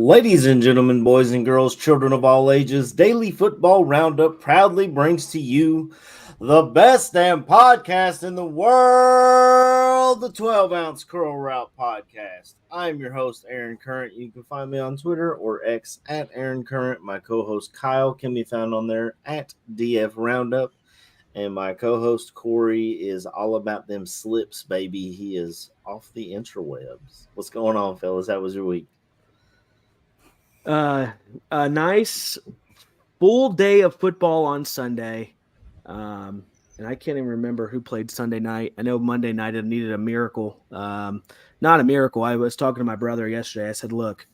Ladies and gentlemen, boys and girls, children of all ages, Daily Football Roundup proudly brings to you the best damn podcast in the world, the 12-ounce Curl Route Podcast. I'm your host, Aaron Current. You can find me on Twitter or X at Aaron Current. My co-host, Kyle, can be found on there at DF Roundup. And my co-host, Corey, is all about them slips, baby. He is off the interwebs. What's going on, fellas? How was your week? A nice full day of football on Sunday. And I can't even remember who played Sunday night. I know Monday night it needed a miracle. Not a miracle. I was talking to my brother yesterday. I said, look,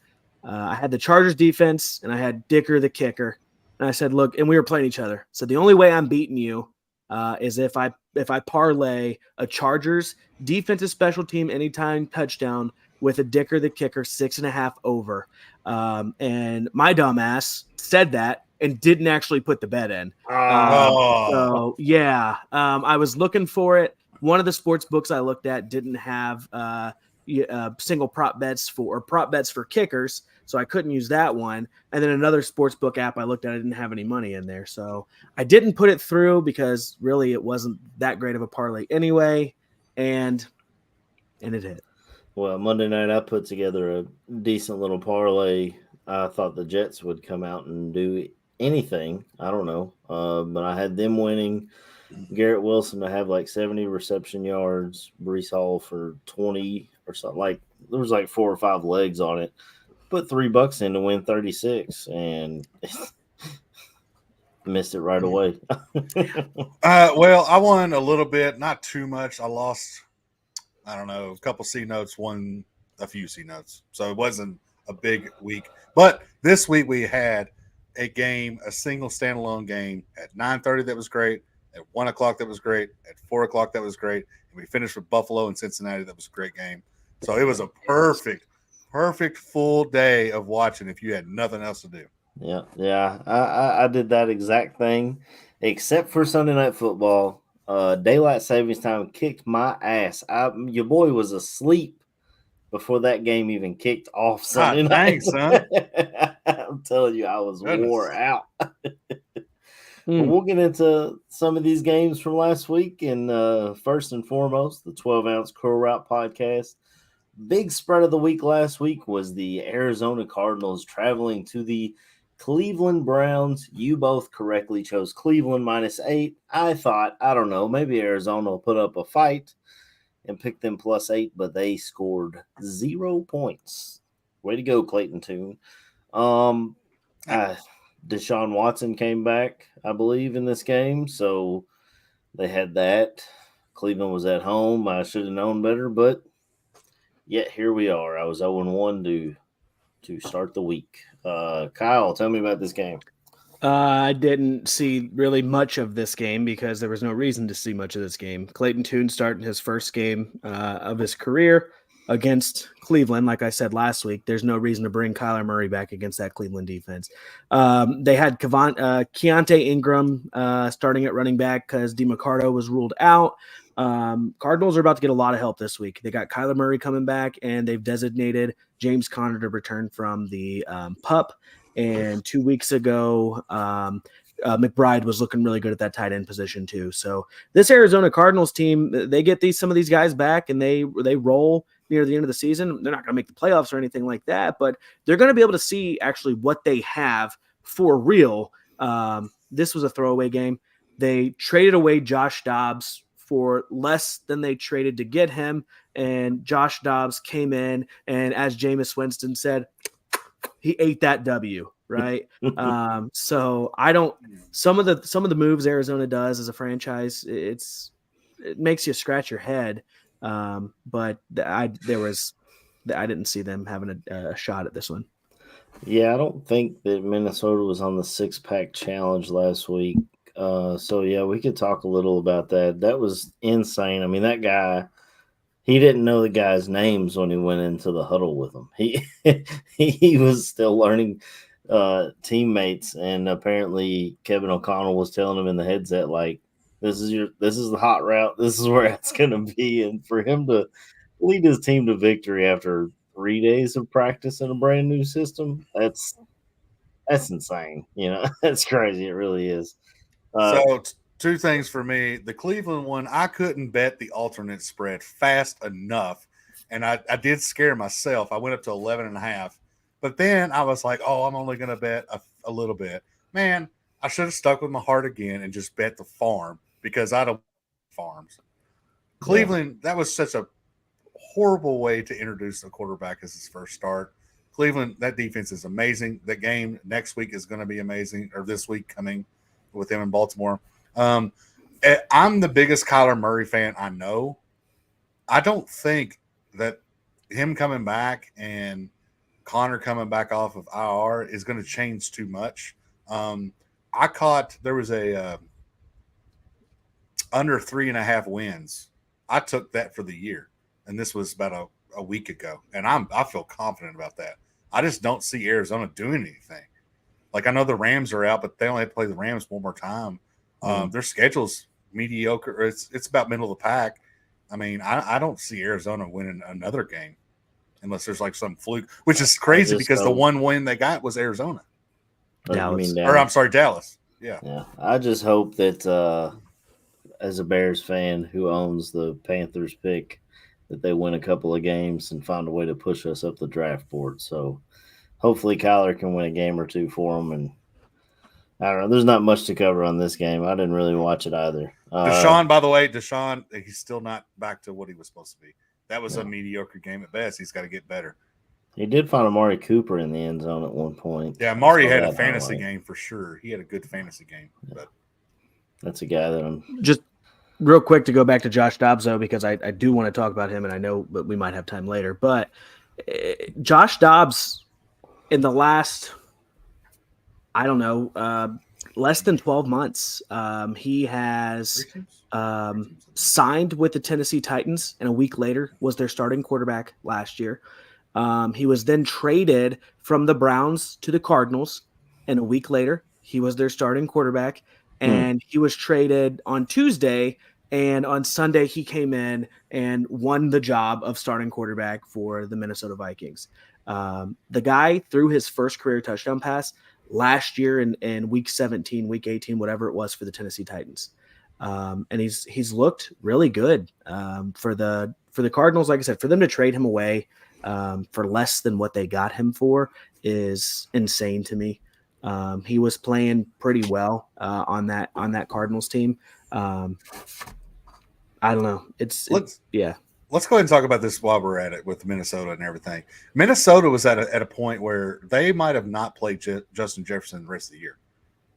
I had the Chargers defense and I had Dicker the kicker. And I said, look, and we were playing each other. So the only way I'm beating you is if I parlay a Chargers defensive special team anytime touchdown with a Dicker the kicker 6.5 over. And my dumbass said that and didn't actually put the bet in. So yeah, I was looking for it. One of the sports books I looked at didn't have single prop bets for kickers, so I couldn't use that one. And then another sports book app I looked at, I didn't have any money in there, so I didn't put it through because really it wasn't that great of a parlay anyway, and it hit. Well, Monday night I put together a decent little parlay. I thought the Jets would come out and do anything. I don't know. But I had them winning. Garrett Wilson to have like 70 reception yards. Breece Hall for 20 or something. Like there was like 4 or 5 legs on it. Put $3 in to win 36 and missed it right away. Well, I won a little bit, not too much. I lost, I don't know, a couple C notes, won a few C notes. So it wasn't a big week. But this week we had a game, a single standalone game at 9:30 that was great, at 1 o'clock that was great, at 4 o'clock that was great, and we finished with Buffalo and Cincinnati. That was a great game. So it was a perfect full day of watching if you had nothing else to do. Yeah. I did that exact thing, except for Sunday Night Football. Daylight savings time kicked my ass. Your boy was asleep before that game even kicked off Sunday night. Son. I'm telling you, I was wore out. We'll get into some of these games from last week. And first and foremost, the 12-ounce Curl Route Podcast. Big spread of the week last week was the Arizona Cardinals traveling to the Cleveland Browns. You both correctly chose Cleveland -8. I thought, I don't know, maybe Arizona will put up a fight and pick them +8, but they scored 0 points. Way to go, Clayton Tune. Deshaun Watson came back, I believe, in this game, so they had that. Cleveland was at home. I should have known better, but yet here we are. I was 0-1 to start the week. Kyle, tell me about this game. I didn't see really much of this game because there was no reason to see much of this game. Clayton Tune starting his first game of his career against Cleveland. Like I said last week, there's no reason to bring Kyler Murray back against that Cleveland defense. They had Keontae Ingram starting at running back because DeMarcado was ruled out. Cardinals are about to get a lot of help this week. They got Kyler Murray coming back, and they've designated James Conner to return from the PUP. And 2 weeks ago, McBride was looking really good at that tight end position too. So this Arizona Cardinals team, they get some of these guys back, and they roll near the end of the season. They're not going to make the playoffs or anything like that, but they're going to be able to see actually what they have for real. This was a throwaway game. They traded away Josh Dobbs for less than they traded to get him, and Josh Dobbs came in, and as Jameis Winston said, he ate that W, right? So I don't. Some of the moves Arizona does as a franchise, it makes you scratch your head. But I didn't see them having a shot at this one. Yeah, I don't think that Minnesota was on the 6-pack challenge last week. So yeah, we could talk a little about that. That was insane. I mean, that guy. He didn't know the guys' names when he went into the huddle with them. He was still learning teammates, and apparently Kevin O'Connell was telling him in the headset, like, this is the hot route. This is where it's going to be. And for him to lead his team to victory after 3 days of practice in a brand new system. That's insane. That's crazy. It really is. So two things for me. The Cleveland one, I couldn't bet the alternate spread fast enough. And I did scare myself. I went up to 11.5. But then I was like, oh, I'm only going to bet a little bit. Man, I should have stuck with my heart again and just bet the farm because I don't farms. Cleveland, that was such a horrible way to introduce a quarterback as his first start. Cleveland, that defense is amazing. The game next week is going to be amazing, or this week coming with them in Baltimore. I'm the biggest Kyler Murray fan I know. I don't think that him coming back and Connor coming back off of IR is going to change too much. I caught there was a under 3.5 wins. I took that for the year, and this was about a week ago, and I feel confident about that. I just don't see Arizona doing anything. Like, I know the Rams are out, but they only have to play the Rams one more time. Their schedule's mediocre. It's about middle of the pack. I mean, I don't see Arizona winning another game unless there's like some fluke, which is crazy because the one win they got was Arizona. Dallas. Or I'm sorry, Dallas. Yeah. I just hope that as a Bears fan who owns the Panthers pick, that they win a couple of games and find a way to push us up the draft board. So hopefully Kyler can win a game or two for them. And I don't know. There's not much to cover on this game. I didn't really watch it either. Deshaun, by the way, he's still not back to what he was supposed to be. That was a mediocre game at best. He's got to get better. He did find Amari Cooper in the end zone at one point. Yeah, Amari had a fantasy game for sure. He had a good fantasy game. But that's a guy that I'm just real quick to go back to Josh Dobbs, though, because I do want to talk about him, and I know that we might have time later. But Josh Dobbs in the last, I don't know, less than 12 months, he has signed with the Tennessee Titans, and a week later was their starting quarterback last year. He was then traded from the Browns to the Cardinals, and a week later he was their starting quarterback. And he was traded on Tuesday, and on Sunday he came in and won the job of starting quarterback for the Minnesota Vikings. The guy threw his first career touchdown pass last year in week 17, week 18, whatever it was for the Tennessee Titans. And he's looked really good for the Cardinals. Like I said, for them to trade him away for less than what they got him for is insane to me. He was playing pretty well on that Cardinals team. I don't know. Let's go ahead and talk about this while we're at it with Minnesota and everything. Minnesota was at a point where they might have not played Justin Jefferson the rest of the year,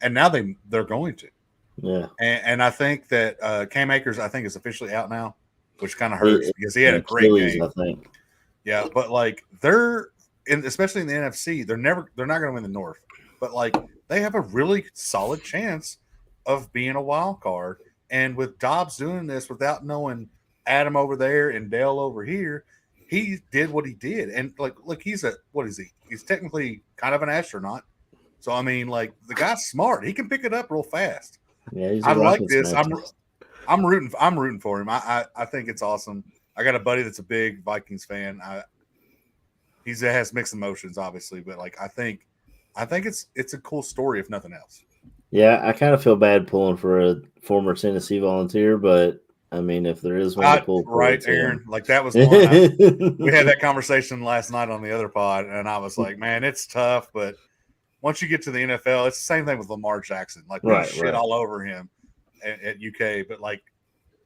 and now they're going to. Yeah, and I think that Cam Akers, I think, is officially out now, which kind of hurts because he had a great game. I think. Yeah, but like especially in the NFC, they're not going to win the North, but like they have a really solid chance of being a wild card. And with Dobbs doing this without knowing Adam over there and Dale over here, he did what he did. And like, look, what is he? He's technically kind of an astronaut. So I mean, like, the guy's smart. He can pick it up real fast. Yeah, I like this. I'm rooting for him. I think it's awesome. I got a buddy that's a big Vikings fan. He has mixed emotions, obviously, but like I think it's a cool story if nothing else. Yeah, I kind of feel bad pulling for a former Tennessee Volunteer, but I mean, if there is one to pull for, right, Aaron, like that was one. We had that conversation last night on the other pod, and I was like, man, it's tough, but once you get to the NFL, it's the same thing with Lamar Jackson. Like, we shit all over him at UK, but like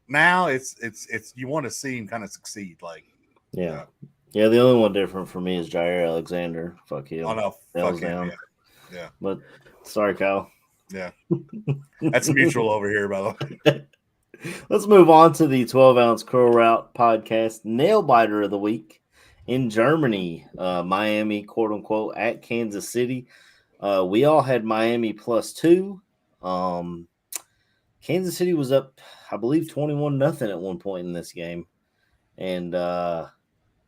now it's you want to see him kind of succeed. Like, yeah. The only one different for me is Jair Alexander. Fuck him. Oh no, fuck him. Yeah. But sorry, Kyle. Yeah, that's mutual over here, by the way. Let's move on to the 12-ounce Curl Route podcast nail biter of the week. In Germany, Miami, quote unquote, at Kansas City. We all had Miami +2. Kansas City was up, I believe, 21-0 at one point in this game, and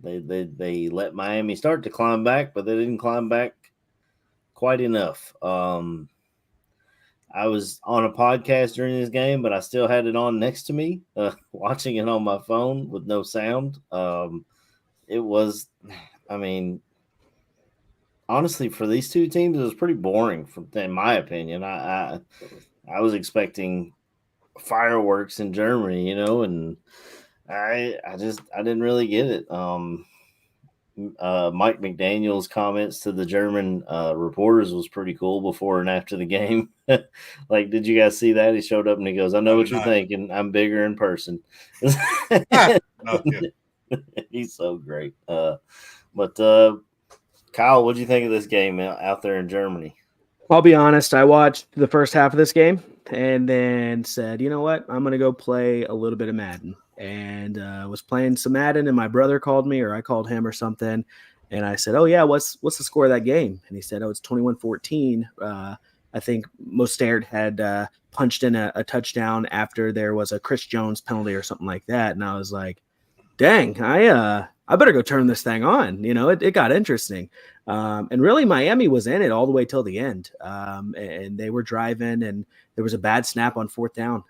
they let Miami start to climb back, but they didn't climb back quite enough. I was on a podcast during this game, but I still had it on next to me, watching it on my phone with no sound. It was I mean, honestly, for these two teams, it was pretty boring, in my opinion. I was expecting fireworks in Germany, and I didn't really get it. Mike McDaniel's comments to the German reporters was pretty cool before and after the game. Like, did you guys see that? He showed up and he goes, "I know what you're thinking. I'm bigger in person." He's so great. But Kyle, what do you think of this game out there in Germany? I'll be honest. I watched the first half of this game and then said, you know what? I'm going to go play a little bit of Madden. And was playing some Madden, and my brother called me, or I called him or something. And I said, oh, yeah, what's the score of that game? And he said, oh, it's 21-14. I think Mostert had punched in a touchdown after there was a Chris Jones penalty or something like that. And I was like, dang, I better go turn this thing on. It got interesting. And really, Miami was in it all the way till the end. And they were driving, and there was a bad snap on fourth down.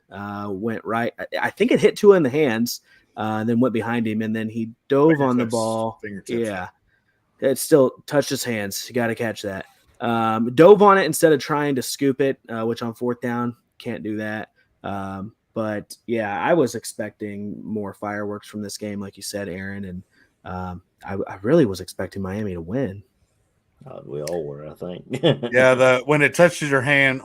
Went right. I think it hit Tua in the hands, then went behind him, and then he dove on the ball. Yeah, it still touched his hands. You got to catch that. Dove on it instead of trying to scoop it, which on fourth down, can't do that. But, yeah, I was expecting more fireworks from this game, like you said, Aaron, and I really was expecting Miami to win. We all were, I think. Yeah, when it touches your hand,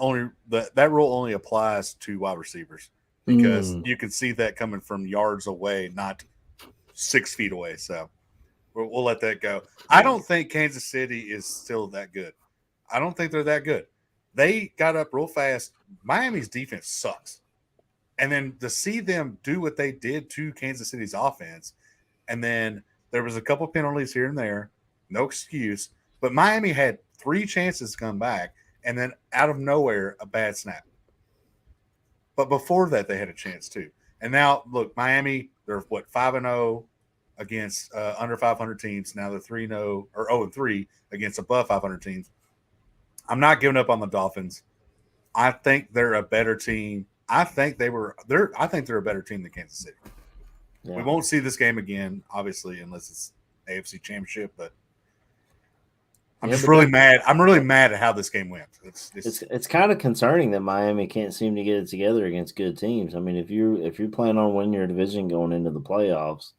that rule only applies to wide receivers because you can see that coming from yards away, not 6 feet away. So we'll let that go. I don't think Kansas City is still that good. I don't think they're that good. They got up real fast. Miami's defense sucks. And then to see them do what they did to Kansas City's offense, and then there was a couple penalties here and there, no excuse. But Miami had 3 chances to come back, and then out of nowhere, a bad snap. But before that, they had a chance too. And now, look, Miami, they're 5-0 against under 500 teams. Now they're 3-0 or 0-3 against above 500 teams. I'm not giving up on the Dolphins. I think they're a better team. I think they're a better team than Kansas City. Yeah. We won't see this game again, obviously, unless it's AFC Championship, but I'm really mad. I'm really mad at how this game went. It's kind of concerning that Miami can't seem to get it together against good teams. I mean, if you plan on winning your division going into the playoffs,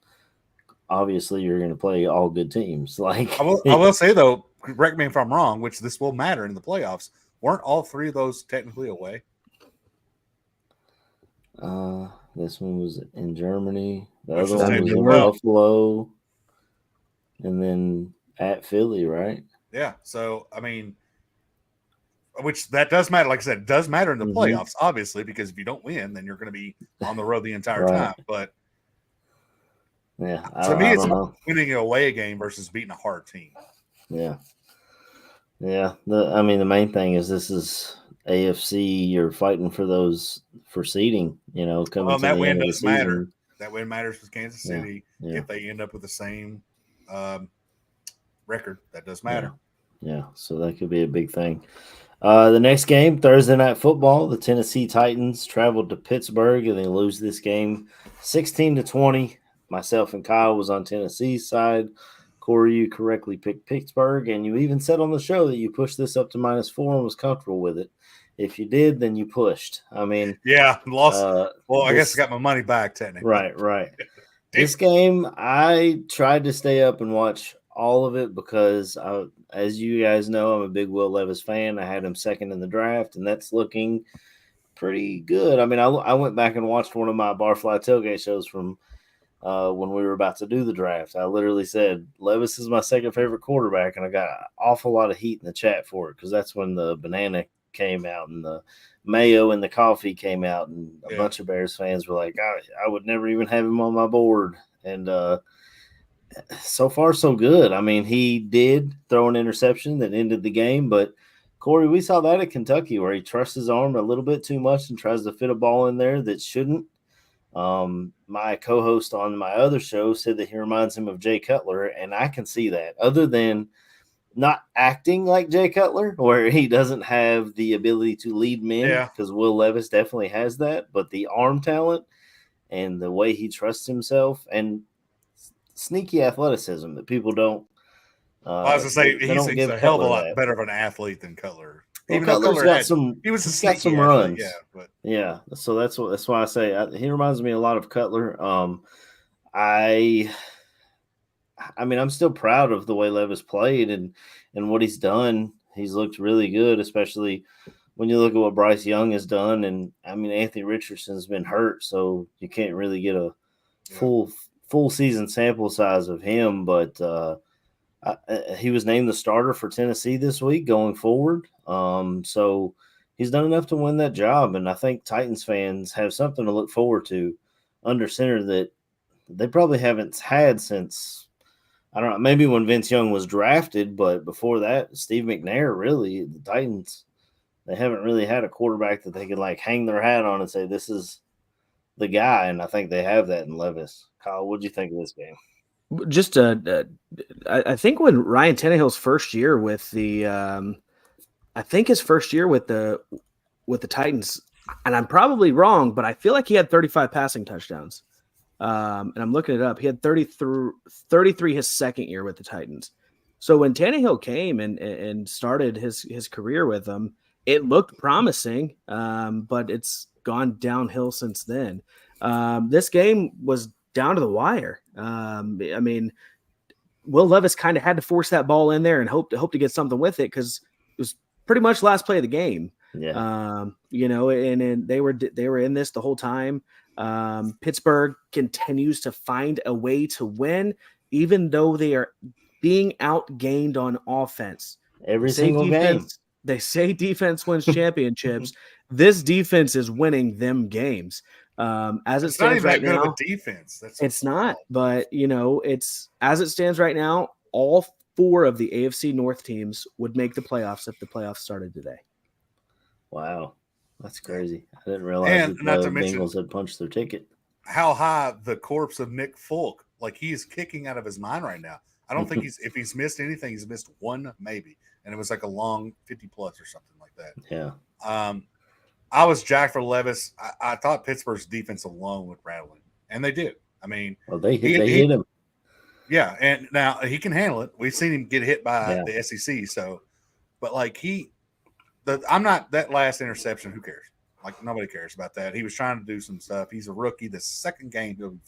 obviously you're going to play all good teams. Like I will say though, correct me if I'm wrong, which this will matter in the playoffs. Weren't all 3 of those technically away? This one was in Germany. The other one was in Buffalo, and then at Philly, right? Yeah. So, I mean, which that does matter. Like I said, it does matter in the playoffs, obviously, because if you don't win, then you're going to be on the road the entire time. But yeah, to me, it's winning an away game versus beating a hard team. Yeah. Yeah. The main thing is this is AFC. You're fighting for seeding, coming to that the win end of the does season. Matter. That win matters with Kansas City. Yeah. If they end up with the same record, that does matter. Yeah, so that could be a big thing. The next game, Thursday Night Football, the Tennessee Titans traveled to Pittsburgh, and they lose this game 16-20. Myself and Kyle was on Tennessee's side. Corey, you correctly picked Pittsburgh, and you even said on the show that you pushed this up to -4 and was comfortable with it. If you did, then you pushed. I mean, yeah, lost. I guess I got my money back technically. Right. This game, I tried to stay up and watch all of it because, as you guys know, I'm a big Will Levis fan. I had him second in the draft, and that's looking pretty good. I mean, I went back and watched one of my Barfly Tailgate shows from when we were about to do the draft. I literally said, Levis is my second favorite quarterback, and I got an awful lot of heat in the chat for it because that's when the banana came out and the mayo and the coffee came out, and a bunch of Bears fans were like, I would never even have him on my board. And so far, so good. I mean, he did throw an interception that ended the game, but Corey, we saw that at Kentucky where he trusts his arm a little bit too much and tries to fit a ball in there that shouldn't. My co-host on my other show said that he reminds him of Jay Cutler, and I can see that. Other than not acting like Jay Cutler, where he doesn't have the ability to lead men, because Will Levis definitely has that, but the arm talent and the way he trusts himself and sneaky athleticism that people don't I was going to say, they he don't seems give a hell of a Cutler lot that. better of an athlete than Cutler. Well, Even though Cutler's Cutler got had, some, he was a he's got sneaky some athlete, runs. yeah. But yeah, so that's why I say he reminds me a lot of Cutler. I mean, I'm still proud of the way Levis played and what he's done. He's looked really good, especially when you look at what Bryce Young has done. And I mean, Anthony Richardson's been hurt, so you can't really get a full season sample size of him. But he was named the starter for Tennessee this week going forward. So he's done enough to win that job. And I think Titans fans have something to look forward to under center that they probably haven't had since, I don't know, maybe when Vince Young was drafted, but before that, Steve McNair, really, the Titans, they haven't really had a quarterback that they could like hang their hat on and say, this is the guy. And I think they have that in Levis. Kyle, what do you think of this game? Just I think when Ryan Tannehill's first year with the I think his first year with the Titans, and I'm probably wrong, but I feel like he had 35 passing touchdowns. And I'm looking it up. He had 33 his second year with the Titans. So when Tannehill came and started his career with them, it looked promising, but it's gone downhill since then. This game was down to the wire. I mean, Will Levis kind of had to force that ball in there and hope to get something with it because it was pretty much last play of the game. Yeah. And they were in this the whole time. Pittsburgh continues to find a way to win, even though they are being outgained on offense. Every single game. They say defense wins championships. This defense is winning them games. As it stands right now, not even that good of a defense. It's not, but it's as it stands right now. All 4 of the AFC North teams would make the playoffs if the playoffs started today. Wow, that's crazy. I didn't realize that the Bengals had punched their ticket. How high the corpse of Nick Folk, like he is kicking out of his mind right now. I don't think if he's missed anything, he's missed one maybe, and it was like a long 50+ or something like that. Yeah. I was jacked for Levis. I thought Pittsburgh's defense alone would rattle him, and they did. I mean, they hit him. Yeah, and now he can handle it. We've seen him get hit by the SEC. So, but like I'm not that last interception. Who cares? Like nobody cares about that. He was trying to do some stuff. He's a rookie. The second game he'll be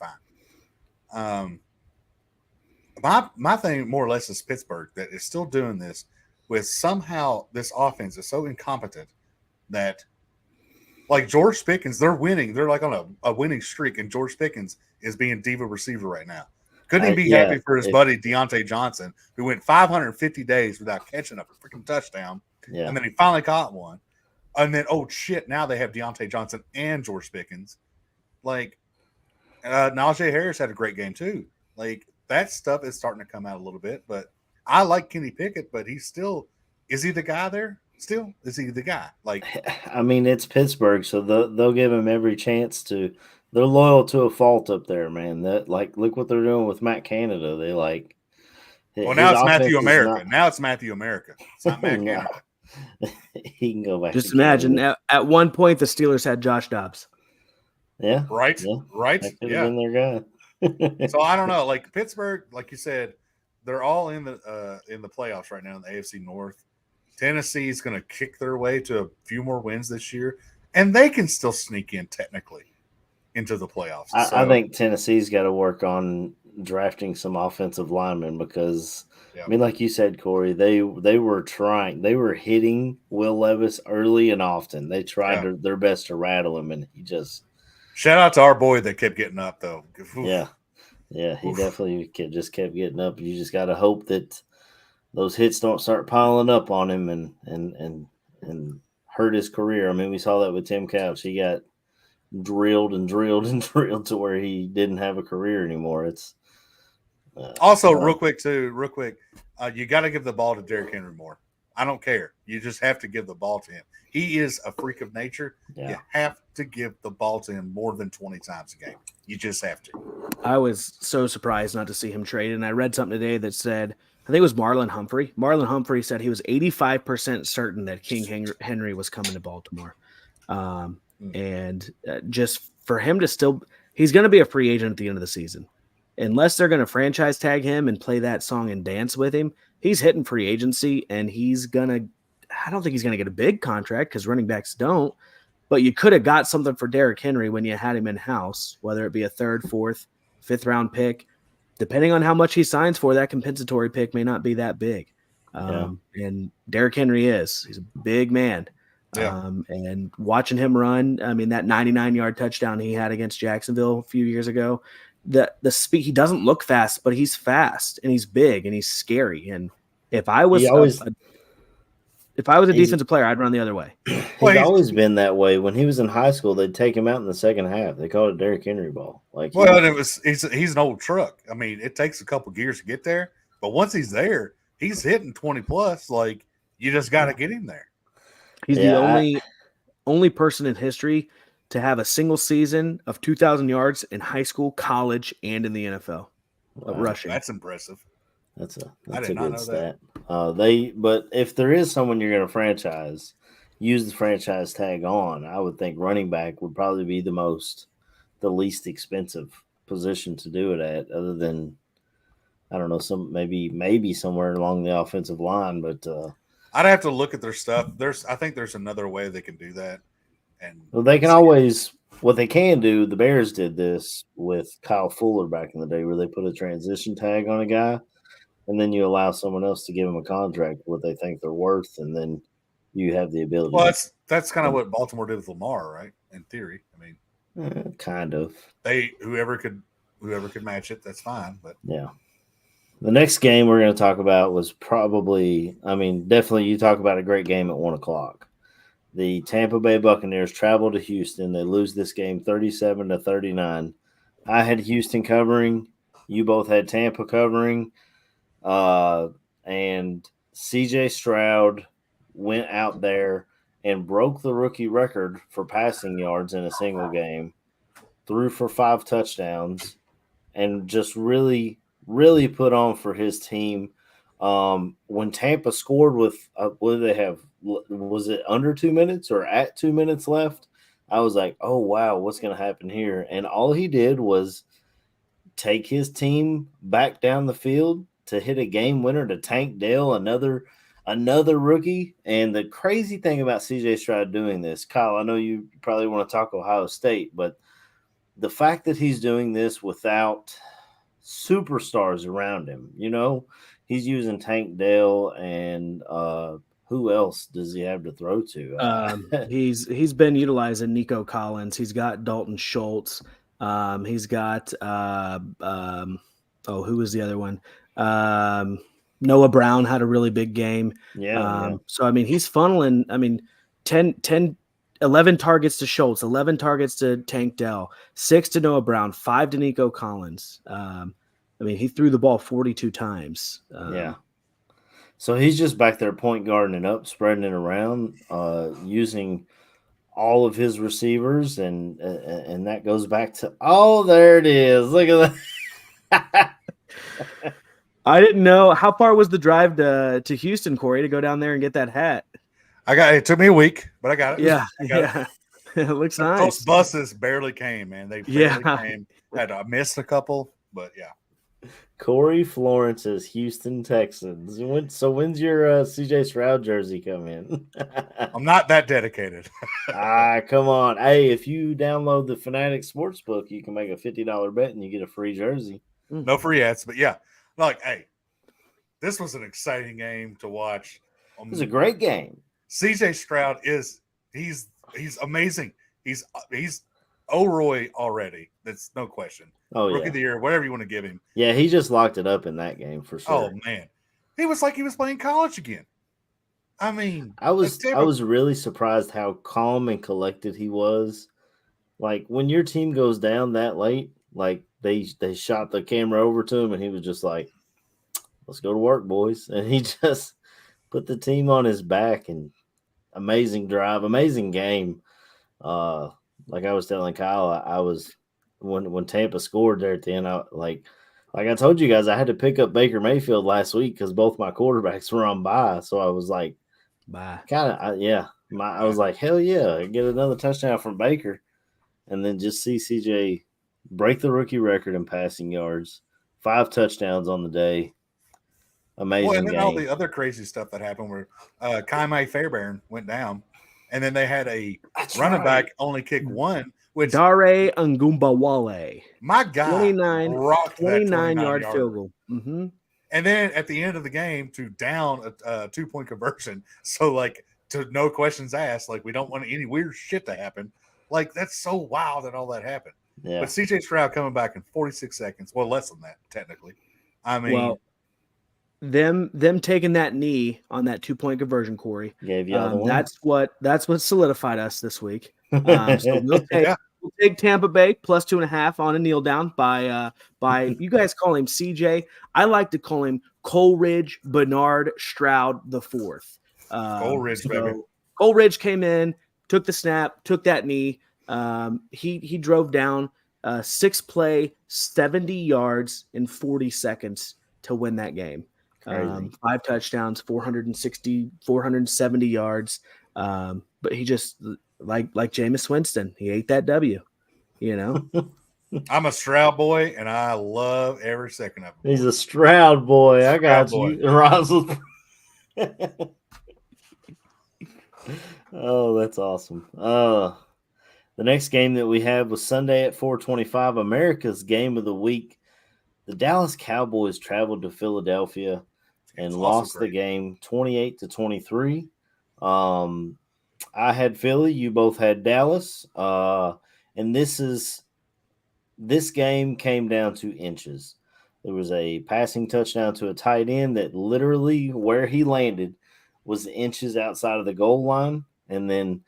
fine. My thing more or less is Pittsburgh that is still doing this with somehow this offense is so incompetent that. Like George Pickens, they're winning. They're like on a winning streak, and George Pickens is being diva receiver right now. Couldn't he be happy for his buddy Deontay Johnson, who went 550 days without catching a freaking touchdown, and then he finally caught one. And then, oh shit, now they have Deontay Johnson and George Pickens. Like, Najee Harris had a great game too. Like, that stuff is starting to come out a little bit. But I like Kenny Pickett, but he's still – is he the guy there? Still, is he the guy? Like, I mean, it's Pittsburgh, so they'll give him every chance to. They're loyal to a fault up there, man. That look what they're doing with Matt Canada. They like. Well, now it's Matthew America. Now it's Matthew America. It's not Matt Canada. He can go back. Just imagine at one point the Steelers had Josh Dobbs. Yeah. Right. Yeah. Right. That could have been their guy. So I don't know. Like Pittsburgh, like you said, they're all in the playoffs right now in the AFC North. Tennessee is going to kick their way to a few more wins this year, and they can still sneak in technically into the playoffs. I think Tennessee's got to work on drafting some offensive linemen because, I mean, like you said, Corey, they were trying. They were hitting Will Levis early and often. They tried their best to rattle him, and he just – Shout out to our boy that kept getting up, though. Oof. Yeah, he definitely just kept getting up. You just got to hope that – those hits don't start piling up on him and hurt his career. I mean, we saw that with Tim Couch. He got drilled and drilled and drilled to where he didn't have a career anymore. It's also real quick, you got to give the ball to Derrick Henry more. I don't care. You just have to give the ball to him. He is a freak of nature. Yeah. You have to give the ball to him more than 20 times a game. You just have to. I was so surprised not to see him traded. And I read something today that said, I think it was Marlon Humphrey. Marlon Humphrey said he was 85% certain that King Henry was coming to Baltimore. And just for him to still – he's going to be a free agent at the end of the season. Unless they're going to franchise tag him and play that song and dance with him, he's hitting free agency, and I don't think he's gonna get a big contract because running backs don't. But you could have got something for Derrick Henry when you had him in house, whether it be a 3rd, 4th, 5th round pick. Depending on how much he signs for, that compensatory pick may not be that big. And Derrick Henry he's a big man. Yeah. And watching him run, I mean, that 99-yard touchdown he had against Jacksonville a few years ago, the speed, he doesn't look fast, but he's fast and he's big and he's scary. And if I was a defensive player, I'd run the other way. He's always been that way. When he was in high school, they'd take him out in the second half. They called it Derrick Henry ball. He's an old truck. I mean, it takes a couple gears to get there, but once he's there, he's hitting 20 plus. Like, you just got to get him there. He's the only person in history to have a single season of 2,000 yards in high school, college, and in the NFL rushing. That's impressive. That's a good stat. But if there is someone you're going to franchise, use the franchise tag on. I would think running back would probably be the least expensive position to do it at, other than, I don't know, maybe somewhere along the offensive line. But I'd have to look at their stuff. I think there's another way they can do that. And they can always. What they can do, the Bears did this with Kyle Fuller back in the day, where they put a transition tag on a guy. And then you allow someone else to give them a contract what they think they're worth, and then you have the ability. Well, that's kind of what Baltimore did with Lamar, right? In theory, I mean, kind of. Whoever could match it, that's fine. But yeah, the next game we're going to talk about was definitely you talk about a great game at 1:00. The Tampa Bay Buccaneers travel to Houston. They lose this game 37-39. I had Houston covering. You both had Tampa covering. And CJ Stroud went out there and broke the rookie record for passing yards in a single game, threw for 5 touchdowns, and just really, really put on for his team. When Tampa scored with, what did they have? Was it under 2 minutes or at 2 minutes left? I was like, oh, wow, what's going to happen here? And all he did was take his team back down the field to hit a game winner to Tank Dell, another rookie. And the crazy thing about CJ Stroud doing this, Kyle, I know you probably want to talk Ohio State, but the fact that he's doing this without superstars around him, he's using Tank Dell and who else does he have to throw to? He's been utilizing Nico Collins. He's got Dalton Schultz. He's got who was the other one? Noah Brown had a really big game. Yeah. So, I mean, he's funneling, 11 targets to Schultz, 11 targets to Tank Dell, 6 to Noah Brown, 5 to Nico Collins. He threw the ball 42 times. Yeah. So he's just back there point guarding it up, spreading it around, using all of his receivers, and that goes back to, there it is. Look at that. I didn't know. How far was the drive to Houston, Corey, to go down there and get that hat? It took me a week, but I got it. Yeah. It looks nice. Those buses barely came, man. They barely came. I missed a couple, but yeah. Corey Florence's Houston Texans. So when's your CJ Stroud jersey come in? I'm not that dedicated. Come on. Hey, if you download the Fanatics Sportsbook, you can make a $50 bet and you get a free jersey. No free ads, but yeah. Hey, this was an exciting game to watch. It was a great game. CJ Stroud he's amazing. He's O'Roy already. That's no question. Rookie of the year, whatever you want to give him. Yeah, he just locked it up in that game for sure. Oh man, he was like he was playing college again. I mean, I was really surprised how calm and collected he was. Like when your team goes down that late, like they shot the camera over to him and he was just like, "Let's go to work, boys." And he just put the team on his back, and amazing drive, amazing game. Like I was telling Kyle, I was when Tampa scored there at the end, like I told you guys, I had to pick up Baker Mayfield last week because both my quarterbacks were on bye. So I was like, bye. I was like, hell yeah, get another touchdown from Baker, and then just see CJ break the rookie record in passing yards, 5 touchdowns on the day. amazing Well, and then game. all the other crazy stuff that happened where Kaime Fairbairn went down, and then they had a running back only kick one, which Dare Ngumbawale. my God 29-yard field goal. Mm-hmm. And then at the end of the game to down a 2-point conversion. So like to no questions asked, like we don't want any weird shit to happen. Like that's so wild that all that happened. Yeah. But CJ Stroud coming back in 46 seconds. Well, less than that, technically. I mean, well, them taking that knee on that 2-point conversion, Corey. Gave you the that's what solidified us this week. So we'll take Tampa Bay plus 2.5 on a kneel down by you guys call him CJ. I like to call him Coleridge Bernard Stroud the fourth. Coleridge, baby. Coleridge came in, took the snap, took that knee. He drove down 6-play, 70 yards in 40 seconds to win that game. 5 touchdowns, 470 yards. But he just like Jameis Winston, he ate that W, you know. I'm a Stroud boy, and I love every second of it. He's a Stroud boy. I got you. Oh, that's awesome. The next game that we have was Sunday at 4:25, America's game of the week. The Dallas Cowboys traveled to Philadelphia and lost the game 28-23. I had Philly. You both had Dallas. And this game came down to inches. There was a passing touchdown to a tight end that literally where he landed was inches outside of the goal line. And then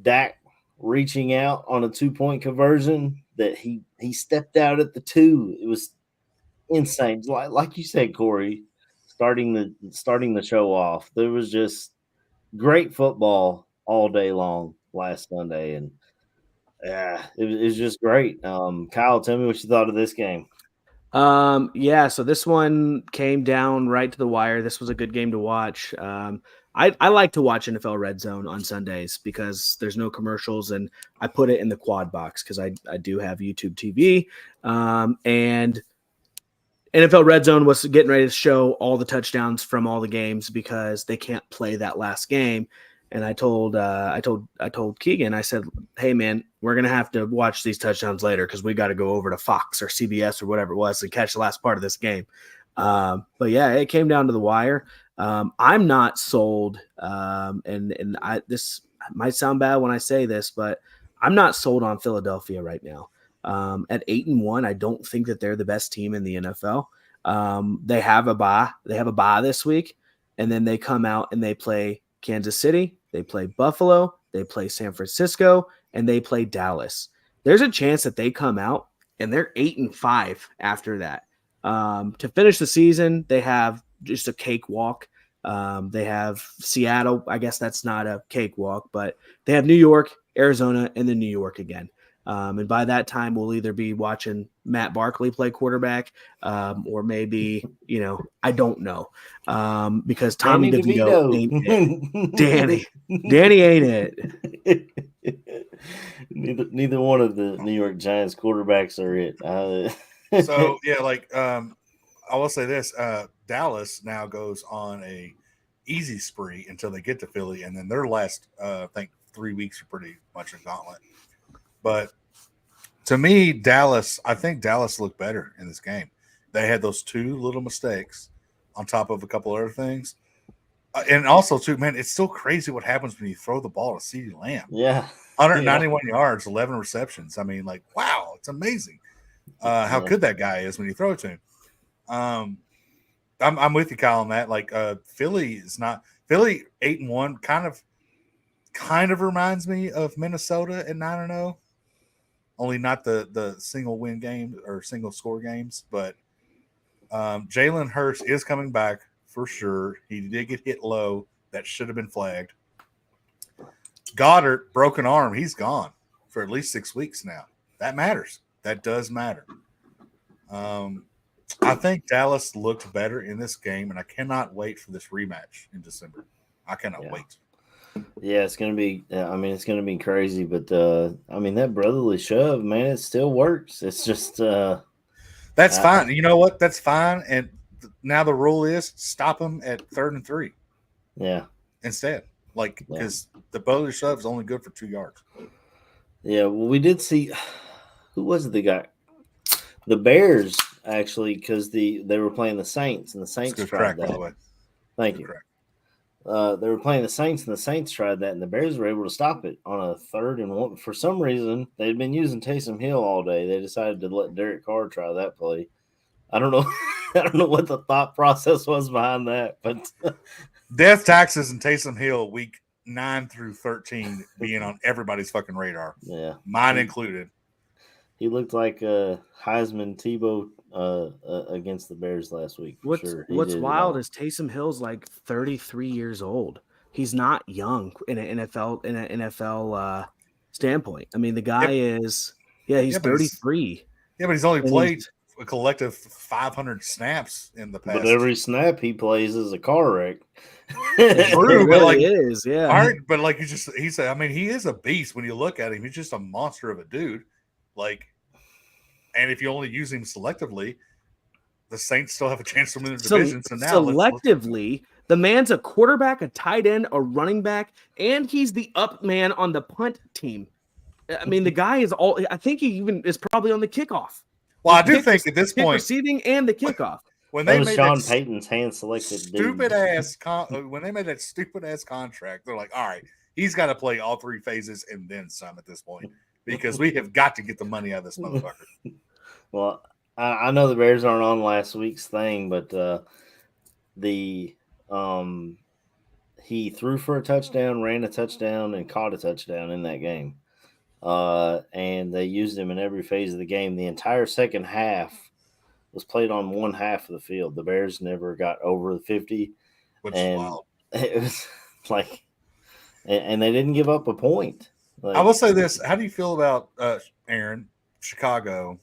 Dak reaching out on a 2-point conversion that he stepped out at the 2. It was insane. Like you said, Corey, starting the show off. There was just great football all day long last Sunday, and it was just great. Kyle, tell me what you thought of this game. So this one came down right to the wire. This was a good game to watch. I like to watch NFL Red Zone on Sundays because there's no commercials, and I put it in the quad box because I do have YouTube TV. And NFL Red Zone was getting ready to show all the touchdowns from all the games because they can't play that last game. And I told Keegan, I said, hey man, we're going to have to watch these touchdowns later because we got to go over to Fox or CBS or whatever it was and catch the last part of this game. But yeah, it came down to the wire. I'm not sold. This might sound bad when I say this, but I'm not sold on Philadelphia right now. At 8-1, I don't think that they're the best team in the NFL. They have a bye. They have a bye this week, and then they come out and they play Kansas City, they play Buffalo, they play San Francisco, and they play Dallas. There's a chance that they come out and they're 8-5 after that. To finish the season, they have just a cakewalk. They have Seattle. I guess that's not a cakewalk, but they have New York, Arizona, and then New York again. And by that time, we'll either be watching Matt Barkley play quarterback, or maybe, I don't know, because Tommy DeVito ain't it. Danny ain't it. Neither one of the New York Giants quarterbacks are it. So yeah, I will say this: Dallas now goes on a easy spree until they get to Philly, and then their last, I think, 3 weeks are pretty much a gauntlet. But to me, I think Dallas looked better in this game. They had those 2 little mistakes on top of a couple other things. And also, too, man, it's still crazy what happens when you throw the ball to CeeDee Lamb. Yeah. 191 yards, 11 receptions. I mean, wow, it's amazing how good that guy is when you throw it to him. I'm with you, Kyle, on that. Philly 8-1 kind of reminds me of Minnesota at 9-0. Only not the single win game or single score games, but Jalen Hurts is coming back for sure. He did get hit low. That should have been flagged. Goddard, broken arm. He's gone for at least 6 weeks now. That matters. That does matter. I think Dallas looked better in this game, and I cannot wait for this rematch in December. I cannot wait. Yeah, it's gonna be. It's gonna be crazy, but that brotherly shove, man, it still works. It's just that's fine. You know what? That's fine. And now the rule is stop them at 3rd and 3. Yeah. Instead, because the boulder shove is only good for 2 yards. Yeah. Well, we did see who was it that got the Bears actually because they were playing the Saints and the Saints tried that. By the way. Thank you. They were playing the Saints and the Saints tried that and the Bears were able to stop it on a 3rd and 1. For some reason, they'd been using Taysom Hill all day. They decided to let Derek Carr try that play. I don't know. I don't know what the thought process was behind that, but death taxes and Taysom Hill week 9 through 13 being on everybody's fucking radar. Yeah, mine included. He looked like Heisman Tebow against the Bears last week. What's wild is Taysom Hill's like 33 years old. He's not young in an NFL standpoint. I mean, the guy is he's 33. But he's only played a collective 500 snaps in the past. But every snap he plays is a car wreck. True, but like is, yeah. All right, but like he said, I mean, he is a beast when you look at him. He's just a monster of a dude. Like, and if you only use him selectively, the Saints still have a chance to win the division. So now selectively, the man's a quarterback, a tight end, a running back, and he's the up man on the punt team. I mean, the guy is all. I think he even is probably on the kickoff. Well, I do think at this point, receiving and the kickoff. When they made Sean Payton's hand-selected stupid ass when they made that stupid ass contract, they're like, all right, he's got to play all 3 phases and then some at this point because we have got to get the money out of this motherfucker. Well, I know the Bears aren't on last week's thing, but he threw for a touchdown, ran a touchdown, and caught a touchdown in that game. And they used him in every phase of the game. The entire second half was played on one half of the field. The Bears never got over the 50. Which is wild. It was like, and they didn't give up a point. I will say this. How do you feel about, Aaron, Chicago,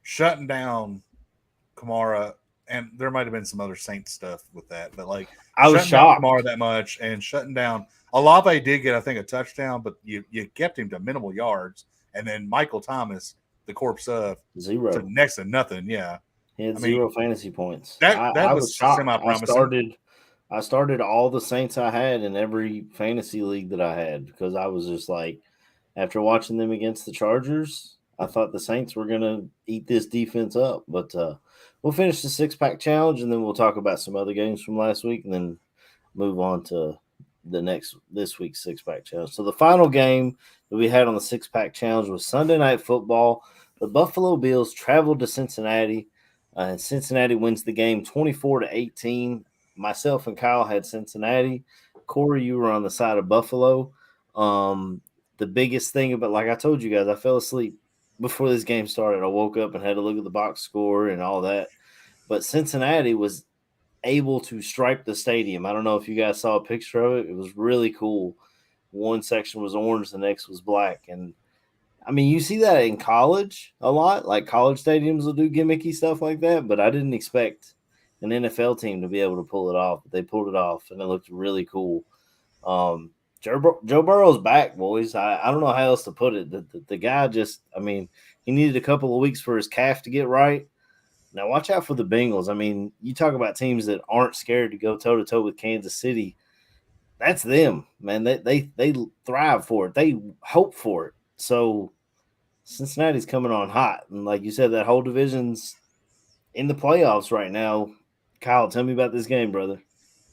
shutting down Kamara? And there might have been some other Saints stuff with that, but like I was shocked Kamara that much and shutting down. Olave did get, I think, a touchdown, but you kept him to minimal yards. And then Michael Thomas, the corpse of 0 to next to nothing. Yeah. He had 0 fantasy points. That was semi-promising. I started all the Saints I had in every fantasy league that I had because I was just like, after watching them against the Chargers, I thought the Saints were going to eat this defense up. But we'll finish the 6-pack challenge, and then we'll talk about some other games from last week and then move on to this week's 6-pack challenge. So the final game that we had on the 6-pack challenge was Sunday Night Football. The Buffalo Bills traveled to Cincinnati, and Cincinnati wins the game 24-18. Myself and Kyle had Cincinnati. Corey, you were on the side of Buffalo. The biggest thing about, like I told you guys, I fell asleep before this game started. I woke up and had to look at the box score and all that. But Cincinnati was able to stripe the stadium. I don't know if you guys saw a picture of it. It was really cool. One section was orange, the next was black. And I mean, you see that in college a lot. Like college stadiums will do gimmicky stuff like that, but I didn't expect an NFL team to be able to pull it off. But they pulled it off, and it looked really cool. Joe Burrow's back, boys. I don't know how else to put it. The guy just, I mean, he needed a couple of weeks for his calf to get right. Now, watch out for the Bengals. I mean, you talk about teams that aren't scared to go toe-to-toe with Kansas City. That's them, man. They thrive for it. They hope for it. So Cincinnati's coming on hot. And like you said, that whole division's in the playoffs right now. Kyle, tell me about this game, brother.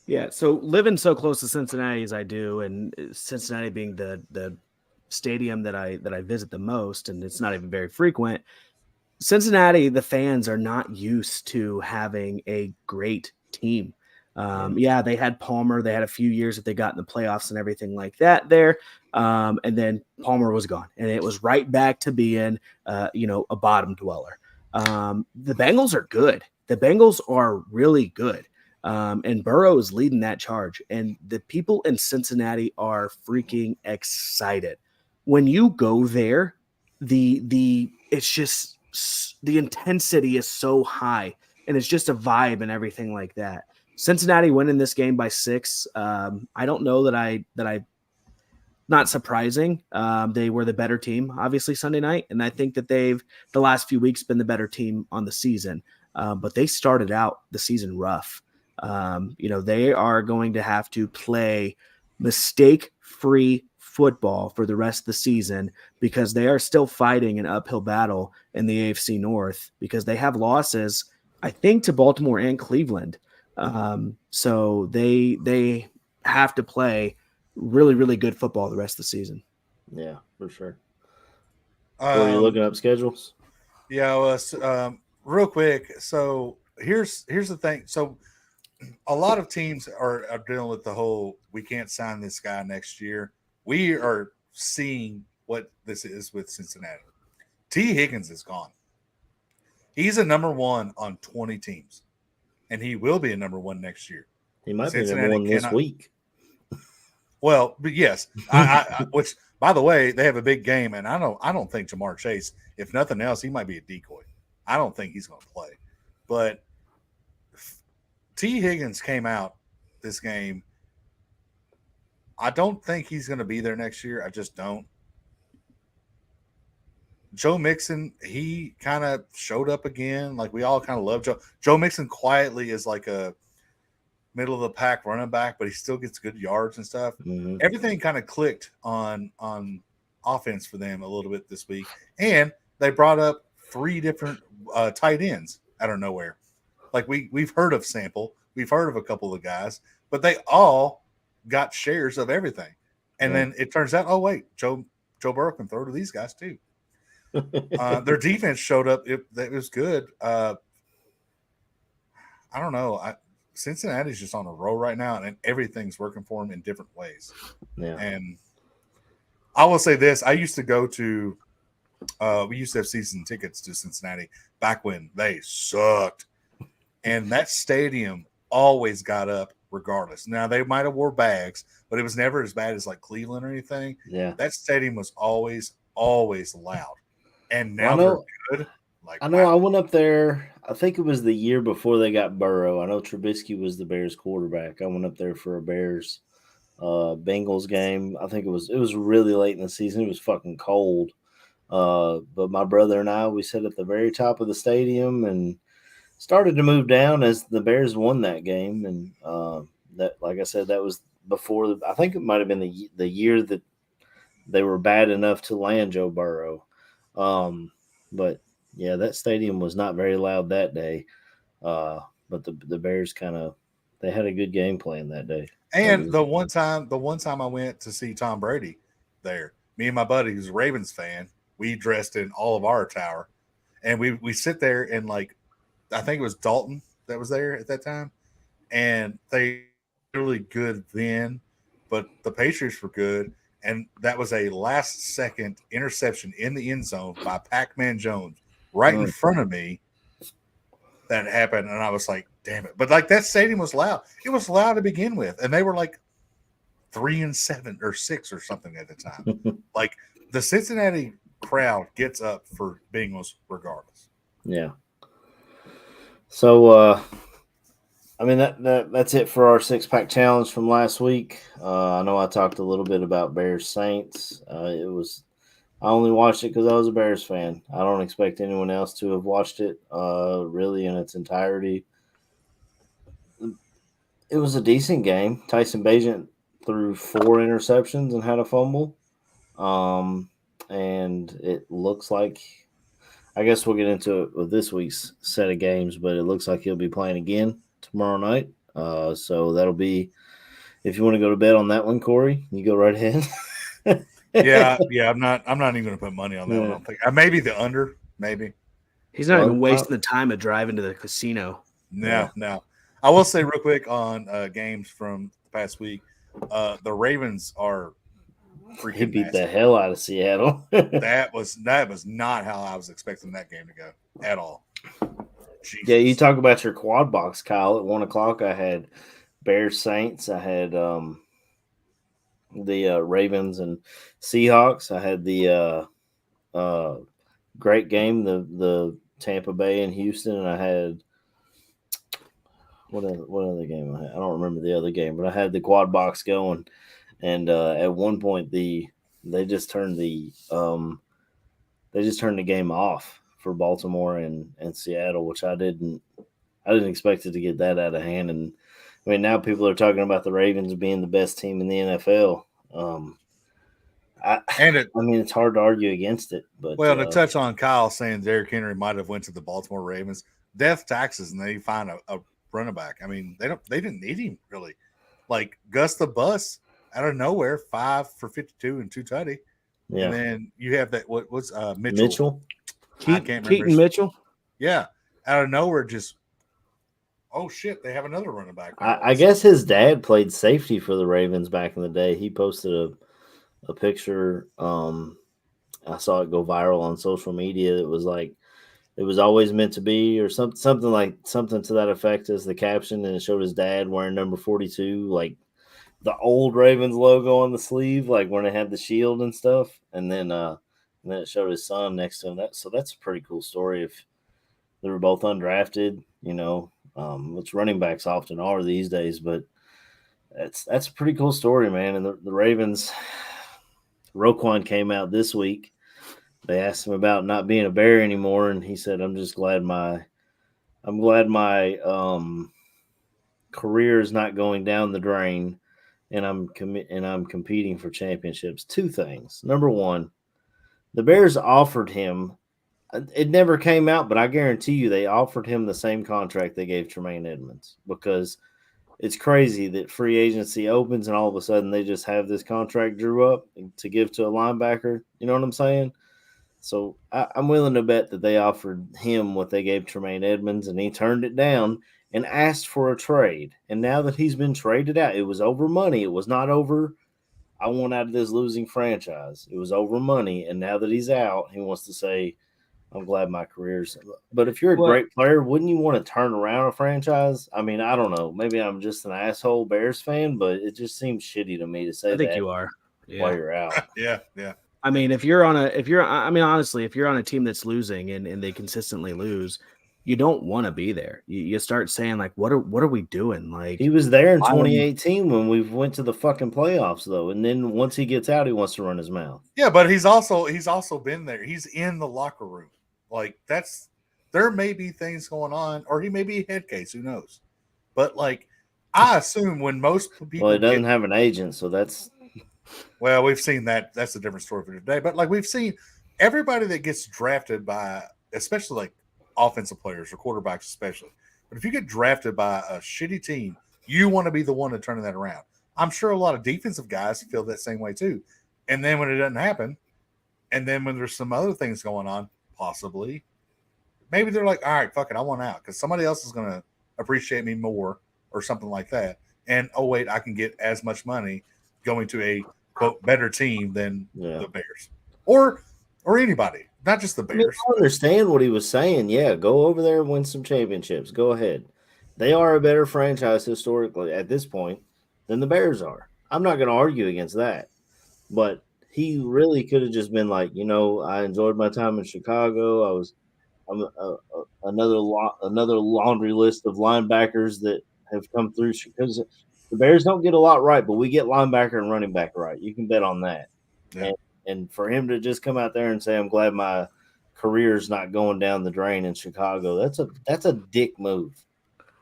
Yeah, so living so close to Cincinnati as I do, and Cincinnati being the stadium that I visit the most, and it's not even very frequent, Cincinnati, the fans are not used to having a great team. Yeah, they had Palmer. They had a few years that they got in the playoffs and everything like that there. And then Palmer was gone, and it was right back to being, a bottom dweller. The Bengals are good. The Bengals are really good. And Burrow is leading that charge. And the people in Cincinnati are freaking excited. When you go there, it's just the intensity is so high, and it's just a vibe and everything like that. Cincinnati winning this game by 6. I don't know that I not surprising. They were the better team, obviously, Sunday night. And I think that they've the last few weeks been the better team on the season. but they started out the season rough. They are going to have to play mistake-free football for the rest of the season because they are still fighting an uphill battle in the AFC North because they have losses, I think, to Baltimore and Cleveland. So they have to play really, really good football the rest of the season. Yeah, for sure. Are you looking up schedules? Yeah, real quick. So here's the thing. So a lot of teams are dealing with the whole we can't sign this guy next year. We are seeing what this is with Cincinnati. T. Higgins is gone. He's a number one on 20 teams, and he will be a number one next year. He might be number one this week. Well, but yes, which by the way, they have a big game, and I don't think Jamar Chase, if nothing else, he might be a decoy. I don't think he's going to play, but T. Higgins came out this game. I don't think he's going to be there next year. I just don't. Joe Mixon, he kind of showed up again. Like we all kind of love Joe. Joe Mixon quietly is like a middle of the pack running back, but he still gets good yards and stuff. Mm-hmm. Everything kind of clicked on offense for them a little bit this week, and they brought up 3 different tight ends out of nowhere. Like we've heard of Sample, we've heard of a couple of guys, but they all got shares of everything. And then it turns out, oh wait, Joe Burrow can throw to these guys too. Their defense showed up; it was good. I don't know. Cincinnati's just on a roll right now, and everything's working for them in different ways. Yeah. And I will say this: I used to go to, we used to have season tickets to Cincinnati back when they sucked, and that stadium always got up regardless. Now they might have wore bags, but it was never as bad as like Cleveland or anything. Yeah, that stadium was always loud, and now they're good. Like I know, wow. I went up there. I think it was the year before they got Burrow. I know Trubisky was the Bears quarterback. I went up there for a Bears Bengals game. I think it was really late in the season. It was fucking cold. But my brother and I, we sat at the very top of the stadium and started to move down as the Bears won that game. And that, like I said, that was before. I think it might have been the year that they were bad enough to land Joe Burrow. But yeah, that stadium was not very loud that day. But the Bears they had a good game plan that day. And the one time I went to see Tom Brady there, me and my buddy who's a Ravens fan, we dressed in all of our attire, and we sit there and like, I think it was Dalton that was there at that time, and they were really good then, but the Patriots were good, and that was a last second interception in the end zone by Pac-Man Jones right in front of me. That happened, and I was like, damn it. But like that stadium was loud. It was loud to begin with, and they were like 3-7 or 6 or something at the time. Like the Cincinnati crowd gets up for Bengals regardless. Yeah. So I mean that's it for our 6-pack challenge from last week. I know I talked a little bit about Bears Saints. I only watched it because I was a Bears fan. I don't expect anyone else to have watched it really in its entirety. It was a decent game. Tyson Bagent threw 4 interceptions and had a fumble. And it looks like, I guess we'll get into it with this week's set of games, but it looks like he'll be playing again tomorrow night. So that'll be, if you want to go to bed on that one, Corey, you go right ahead. Yeah. I'm not even going to put money on that one. I don't think. Maybe the under. Maybe he's not even wasting the time of driving to the casino. No. I will say real quick on games from the past week. The Ravens are freaking. He beat the hell out of Seattle. that was not how I was expecting that game to go at all. Jesus. Yeah, you talk about your quad box, Kyle. At 1:00, I had Bears Saints. I had the Ravens and Seahawks. I had the great game, the Tampa Bay and Houston, and I had what other game I had? I don't remember the other game, but I had the quad box going, and at one point they just turned the game off for Baltimore and Seattle, which I didn't expect it to get that out of hand. And I mean, now people are talking about the Ravens being the best team in the NFL. I mean, it's hard to argue against it. But to touch on Kyle saying Derrick Henry might have went to the Baltimore Ravens, death taxes, and they find a running back. I mean, they didn't need him really. Like Gus the Bus out of nowhere, 5 for 52 and 2 tutty. Yeah. And then you have that what was Mitchell? Keaton Mitchell. Yeah, out of nowhere, just oh shit, they have another running back. I guess his dad played safety for the Ravens back in the day. He posted a picture. I saw it go viral on social media. It was like it was always meant to be, or something to that effect as the caption, and it showed his dad wearing number 42, like the old Ravens logo on the sleeve, like when it had the shield and stuff, and then it showed his son next to him. So that's a pretty cool story. If they were both undrafted, which running backs often are these days, but that's a pretty cool story, man. And the Ravens, Roquan came out this week. They asked him about not being a Bear anymore, and he said, "I'm glad my career is not going down the drain, and I'm competing for championships." Two things. Number one, the Bears offered him. It never came out, but I guarantee you they offered him the same contract they gave Tremaine Edmunds, because it's crazy that free agency opens and all of a sudden they just have this contract drew up to give to a linebacker. You know what I'm saying? So I'm willing to bet that they offered him what they gave Tremaine Edmunds, and he turned it down and asked for a trade. And now that he's been traded out, it was over money. It was not over, I want out of this losing franchise. It was over money. And now that he's out, he wants to say, I'm glad my career's. But if you're a great player, wouldn't you want to turn around a franchise? I mean, I don't know. Maybe I'm just an asshole Bears fan, but it just seems shitty to me to say that. I think you are. While you're out. Yeah. I mean, honestly, if you're on a team that's losing and they consistently lose, you don't want to be there. You start saying, like, what are we doing? Like, he was there in 2018 when we went to the fucking playoffs, though. And then once he gets out, he wants to run his mouth. Yeah, but he's also been there. He's in the locker room. Like, there may be things going on, or he may be a head case. Who knows? But like, I assume when most people, well, he doesn't have an agent, so that's. Well, we've seen that. That's a different story for today. But like, we've seen everybody that gets drafted by, especially like offensive players or quarterbacks, especially. But if you get drafted by a shitty team, you want to be the one to turn that around. I'm sure a lot of defensive guys feel that same way too. And then when it doesn't happen, and then when there's some other things going on, possibly, maybe they're like, all right, fuck it, I want out because somebody else is going to appreciate me more or something like that. And oh wait, I can get as much money going to a quote better team than the Bears or anybody, not just the Bears. I mean, I understand what he was saying. Yeah, go over there and win some championships. Go ahead. They are a better franchise historically at this point than the Bears are. I'm not going to argue against that. But he really could have just been like, I enjoyed my time in Chicago. I'm another laundry list of linebackers that have come through, because the Bears don't get a lot right, but we get linebacker and running back right. You can bet on that. Yeah. And for him to just come out there and say, I'm glad my career's not going down the drain in Chicago, that's a dick move.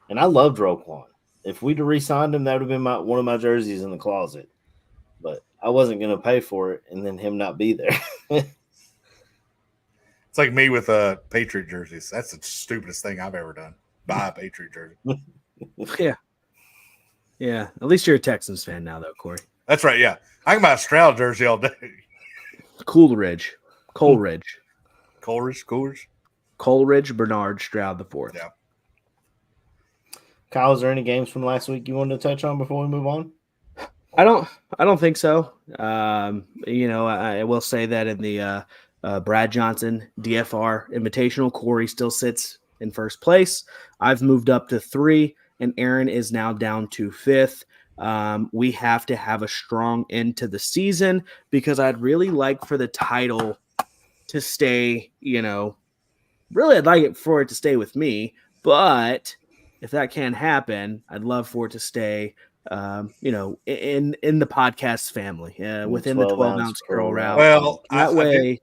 And I loved Roquan. If we'd have re-signed him, that would have been one of my jerseys in the closet. But I wasn't going to pay for it and then him not be there. It's like me with Patriot jerseys. That's the stupidest thing I've ever done. Buy a Patriot jersey. Yeah. Yeah. At least you're a Texans fan now, though, Corey. That's right. Yeah. I can buy a Stroud jersey all day. Coleridge, Bernard Stroud IV. Yeah. Kyle, is there any games from last week you wanted to touch on before we move on? I don't think so. I will say that in the Brad Johnson DFR Invitational, Corey still sits in first place. I've moved up to 3, and Aaron is now down to 5th. We have to have a strong end to the season because I'd really like for the title to stay, really I'd like it for it to stay with me, but if that can't happen, I'd love for it to stay, in the podcast family, within the 12-ounce Curl Route. Well, that way.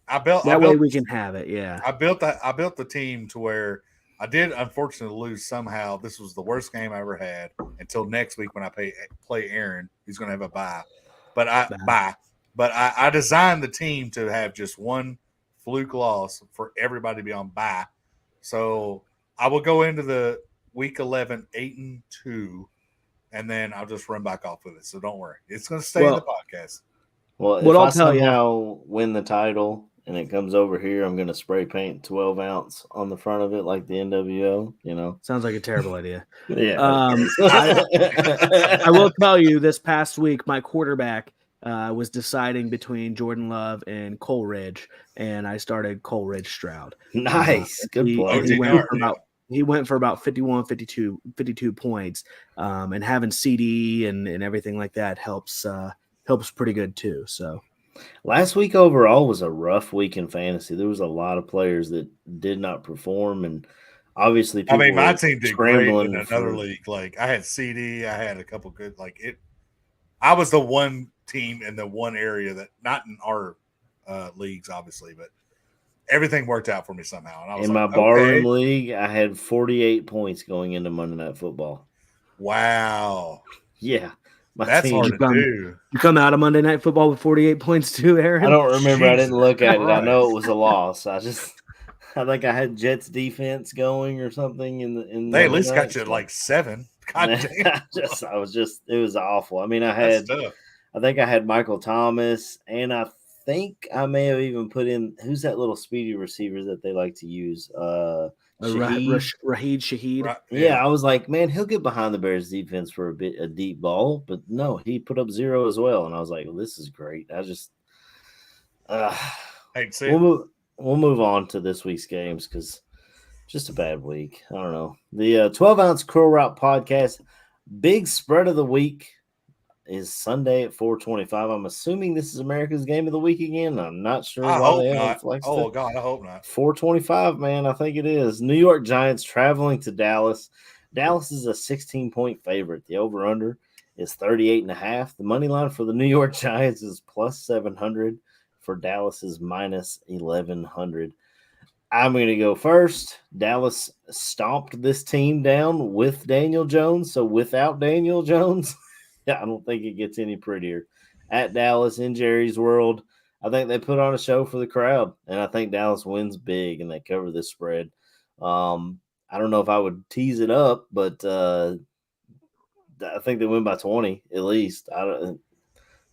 That way we can have it. Yeah. I built the team to where I did unfortunately lose somehow. This was the worst game I ever had until next week when I play Aaron. He's going to have a bye. But I designed the team to have just one fluke loss for everybody to be on bye. So I will go into the week 11 8-2, and then I'll just run back off with it. So don't worry, it's going to stay in the podcast. Well, if I somehow win the title and it comes over here, I'm going to spray paint 12 ounce on the front of it like the NWO, you know. Sounds like a terrible idea. Yeah. I will tell you, this past week, my quarterback was deciding between Jordan Love and Coleridge, and I started Coleridge Stroud. Nice. Good play. He went for about 51, 52 points, and having CD and everything like that helps pretty good too. So last week overall was a rough week in fantasy. There was a lot of players that did not perform, and obviously, my team did great in another league. Like I had CD, I had a couple good. I was the one team in the one area that not in our leagues, obviously, but everything worked out for me somehow. And I was in my barroom league, I had 48 points going into Monday Night Football. Wow. Yeah. That's hard to do. You come out of Monday Night Football with 48 points too, Aaron? I don't remember. I didn't look at it. I know it was a loss. I think I had Jets defense going or something in they at least got you like 7. God damn. It was awful. I mean, I think I had Michael Thomas, and I think I may have even put in, who's that little speedy receiver that they like to use? Shaheed. Right, yeah, I was like, man, he'll get behind the Bears defense for a deep ball, but no, he put up 0 as well, and I was like, well, this is great. I just we'll move on to this week's games because just a bad week. I don't know. The 12 ounce Curl Route podcast, big spread of the week is Sunday at 4:25. I'm assuming this is America's game of the week again. I'm not sure. I hope not. Oh, God, I hope not. 4:25, man. I think it is. New York Giants traveling to Dallas. Dallas is a 16-point favorite. The over-under is 38.5. The money line for the New York Giants is plus 700. For Dallas is minus 1,100. I'm going to go first. Dallas stomped this team down with Daniel Jones. So without Daniel Jones, I don't think it gets any prettier. At Dallas in Jerry's World, I think they put on a show for the crowd, and I think Dallas wins big and they cover this spread. I don't know if I would tease it up, but I think they win by 20 at least.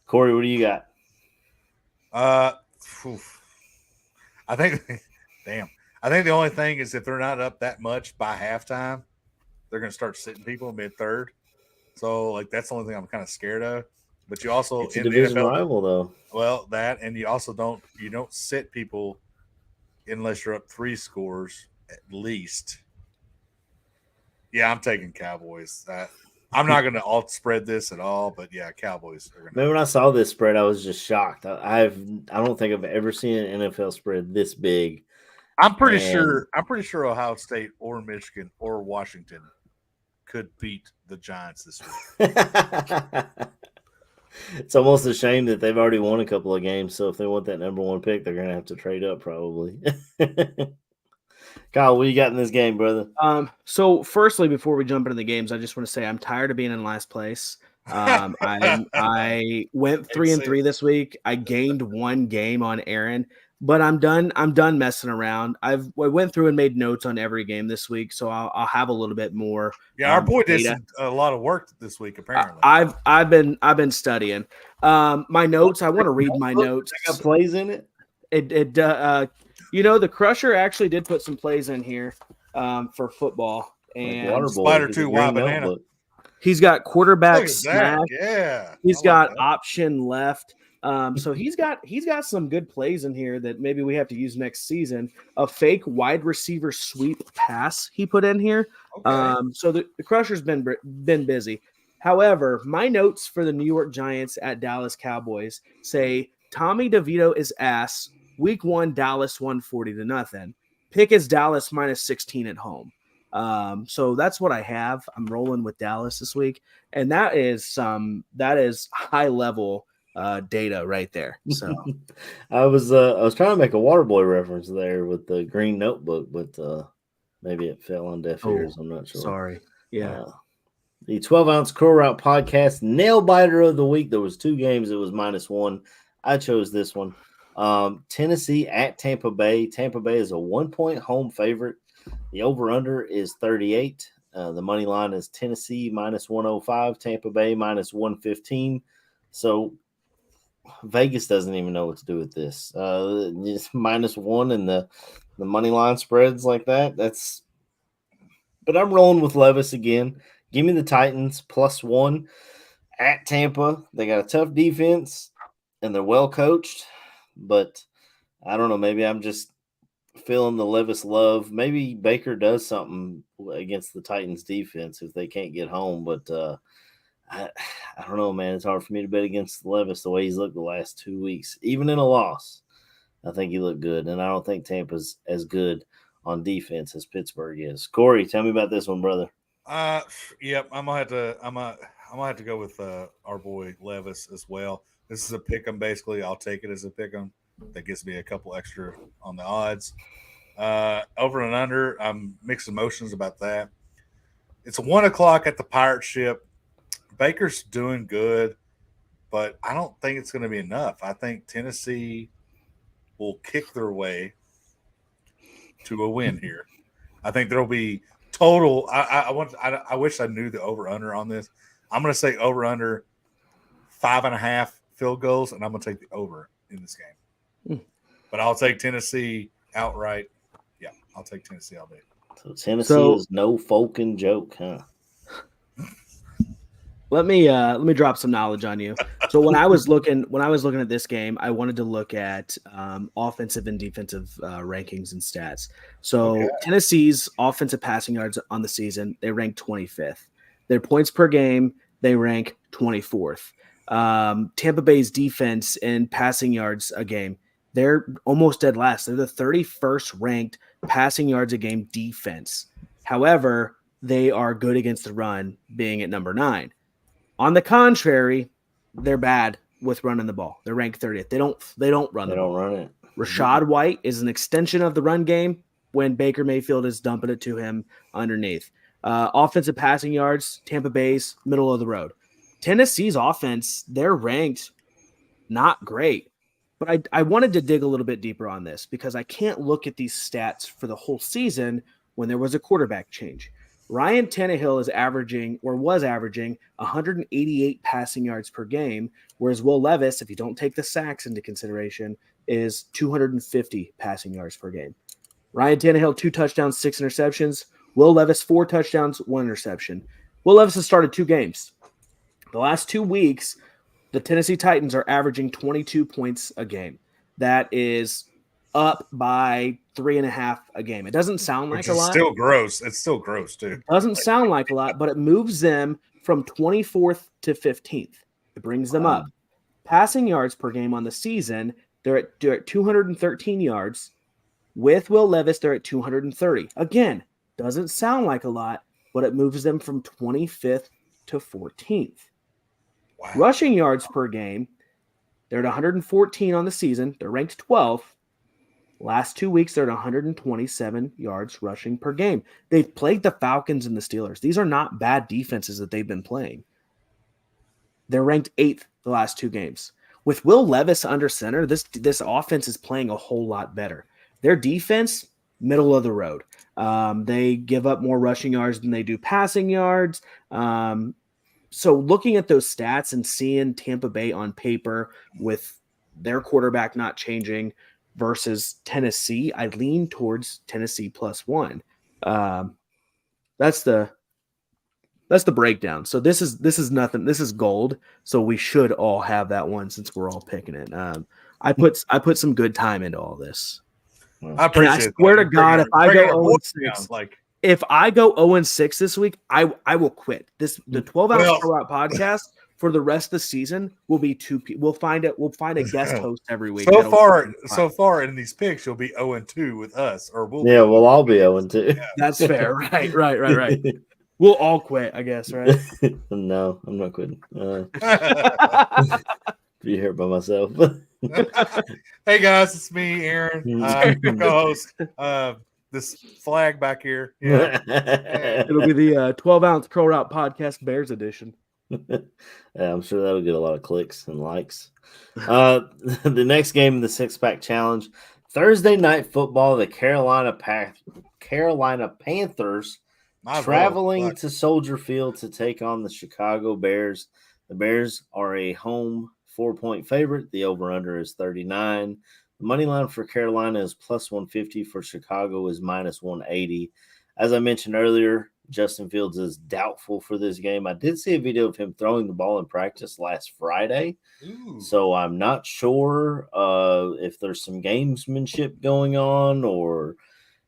Corey, what do you got? I think the only thing is if they're not up that much by halftime, they're going to start sitting people mid-third. So, that's the only thing I'm kind of scared of. But you also it's a division rival, though. Well, that, and you also don't sit people unless you're up 3 scores at least. Yeah, I'm taking Cowboys. I'm not going to alt spread this at all, but yeah, Cowboys are going to. Man, when I saw this spread, I was just shocked. I don't think I've ever seen an NFL spread this big. I'm pretty sure Ohio State or Michigan or Washington could beat the Giants this week. It's almost a shame that they've already won a couple of games. So if they want that number 1 pick, they're going to have to trade up probably. Kyle, what you got in this game, brother? So firstly, before we jump into the games, I just want to say I'm tired of being in last place. I went 3-3 this week. I gained 1 game on Aaron, but I'm done messing around. I went through and made notes on every game this week, so I'll have a little bit more. Yeah, our boy did a lot of work this week. Apparently, I've been studying. My notes. I want to read my notes. Got plays in it. The Crusher actually did put some plays in here for football. And Spider 2 Wild Banana. Notebook. He's got quarterback smash. Yeah. He's got option left. So he's got some good plays in here that maybe we have to use next season. A fake wide receiver sweep pass he put in here. Okay. So the Crusher's been busy. However, my notes for the New York Giants at Dallas Cowboys say Tommy DeVito is ass. Week 1, Dallas 140-0. Pick is Dallas minus 16 at home. So that's what I have. I'm rolling with Dallas this week, and that is high level data right there. So I was trying to make a Waterboy reference there with the green notebook, but maybe it fell on deaf ears. I'm not sure. Sorry. Yeah. The 12-ounce Curl Route podcast nail biter of the week. There was 2 games. It was -1. I chose this one. Tennessee at Tampa Bay. Tampa Bay is a 1-point home favorite. The over-under is 38. The money line is Tennessee -105, Tampa Bay -115. So Vegas doesn't even know what to do with this. Just -1 and the money line spreads like that. But I'm rolling with Levis again. Give me the Titans +1 at Tampa. They got a tough defense and they're well coached, but I don't know. Maybe I'm just feeling the Levis love. Maybe Baker does something against the Titans defense if they can't get home, but I don't know, man. It's hard for me to bet against Levis the way he's looked the last 2 weeks. Even in a loss, I think he looked good, and I don't think Tampa's as good on defense as Pittsburgh is. Corey, tell me about this one, brother. Yep, I'm gonna have to go with our boy Levis as well. This is a pick 'em basically. I'll take it as a pick 'em. That gives me a couple extra on the odds. Over and under, I'm mixed emotions about that. It's 1:00 at the Pirate Ship. Baker's doing good, but I don't think it's going to be enough. I think Tennessee will kick their way to a win here. I think there'll be total. I wish I knew the over under on this. I'm going to say over under 5.5 field goals, and I'm going to take the over in this game. But I'll take Tennessee outright. Yeah, I'll take Tennessee all day. So Tennessee is no fucking joke, huh? Let me drop some knowledge on you. So when I was looking at this game, I wanted to look at offensive and defensive rankings and stats. So Tennessee's offensive passing yards on the season, they rank 25th. Their points per game, they rank 24th. Tampa Bay's defense in passing yards a game, they're almost dead last. They're the 31st ranked passing yards a game defense. However, they are good against the run, being at number 9. On the contrary, they're bad with running the ball. They're ranked 30th. They don't run the ball. They don't run it. Rashad White is an extension of the run game when Baker Mayfield is dumping it to him underneath. Offensive passing yards, Tampa Bay's middle of the road. Tennessee's offense, they're ranked not great. But I wanted to dig a little bit deeper on this because I can't look at these stats for the whole season when there was a quarterback change. Ryan Tannehill was averaging 188 passing yards per game, whereas Will Levis, if you don't take the sacks into consideration, is 250 passing yards per game. Ryan Tannehill, 2 touchdowns, 6 interceptions. Will Levis, 4 touchdowns, 1 interception. Will Levis has started 2 games. The last 2 weeks, the Tennessee Titans are averaging 22 points a game. That is up by 3.5 a game. It doesn't sound like a lot. Still gross. It's still gross too. Doesn't sound like a lot, but it moves them from 24th to 15th. It brings them up. Passing yards per game on the season, they're at 213 yards. With Will Levis, they're at 230. Again, doesn't sound like a lot, but it moves them from 25th to 14th. Wow. Rushing yards per game, they're at 114 on the season. They're ranked 12th. Last 2 weeks, they're at 127 yards rushing per game. They've played the Falcons and the Steelers. These are not bad defenses that they've been playing. They're ranked 8th the last 2 games. With Will Levis under center, this offense is playing a whole lot better. Their defense, middle of the road. They give up more rushing yards than they do passing yards. So looking at those stats and seeing Tampa Bay on paper with their quarterback not changing versus Tennessee, I lean towards Tennessee +1. That's the breakdown. So this is nothing. This is gold. So we should all have that one since we're all picking it. I put some good time into all this. I appreciate it. I swear to God, if I go 0-6, if I go 0-6 this week, I will quit. The 12-ounce podcast for the rest of the season will be 2 people. We'll find a guest host every week. So far in these picks, you'll be 0-2 with us, or we'll all be 0-2. Yeah. That's fair. Right. We'll all quit, I guess, right? No, I'm not quitting. Be here by myself. Hey guys, it's me, Aaron, co-host. This flag back here. Yeah. It'll be the 12-ounce Pro Route Podcast Bears edition. Yeah, I'm sure that'll get a lot of clicks and likes. The next game in the six-pack challenge, Thursday night football. The Carolina Panthers traveling to Soldier Field to take on the Chicago Bears. The Bears are a home 4-point favorite. The over-under is 39. The money line for Carolina is plus 150. For Chicago is minus 180. As I mentioned earlier, Justin Fields is doubtful for this game. I did see a video of him throwing the ball in practice last Friday. Ooh. So I'm not sure if there's some gamesmanship going on or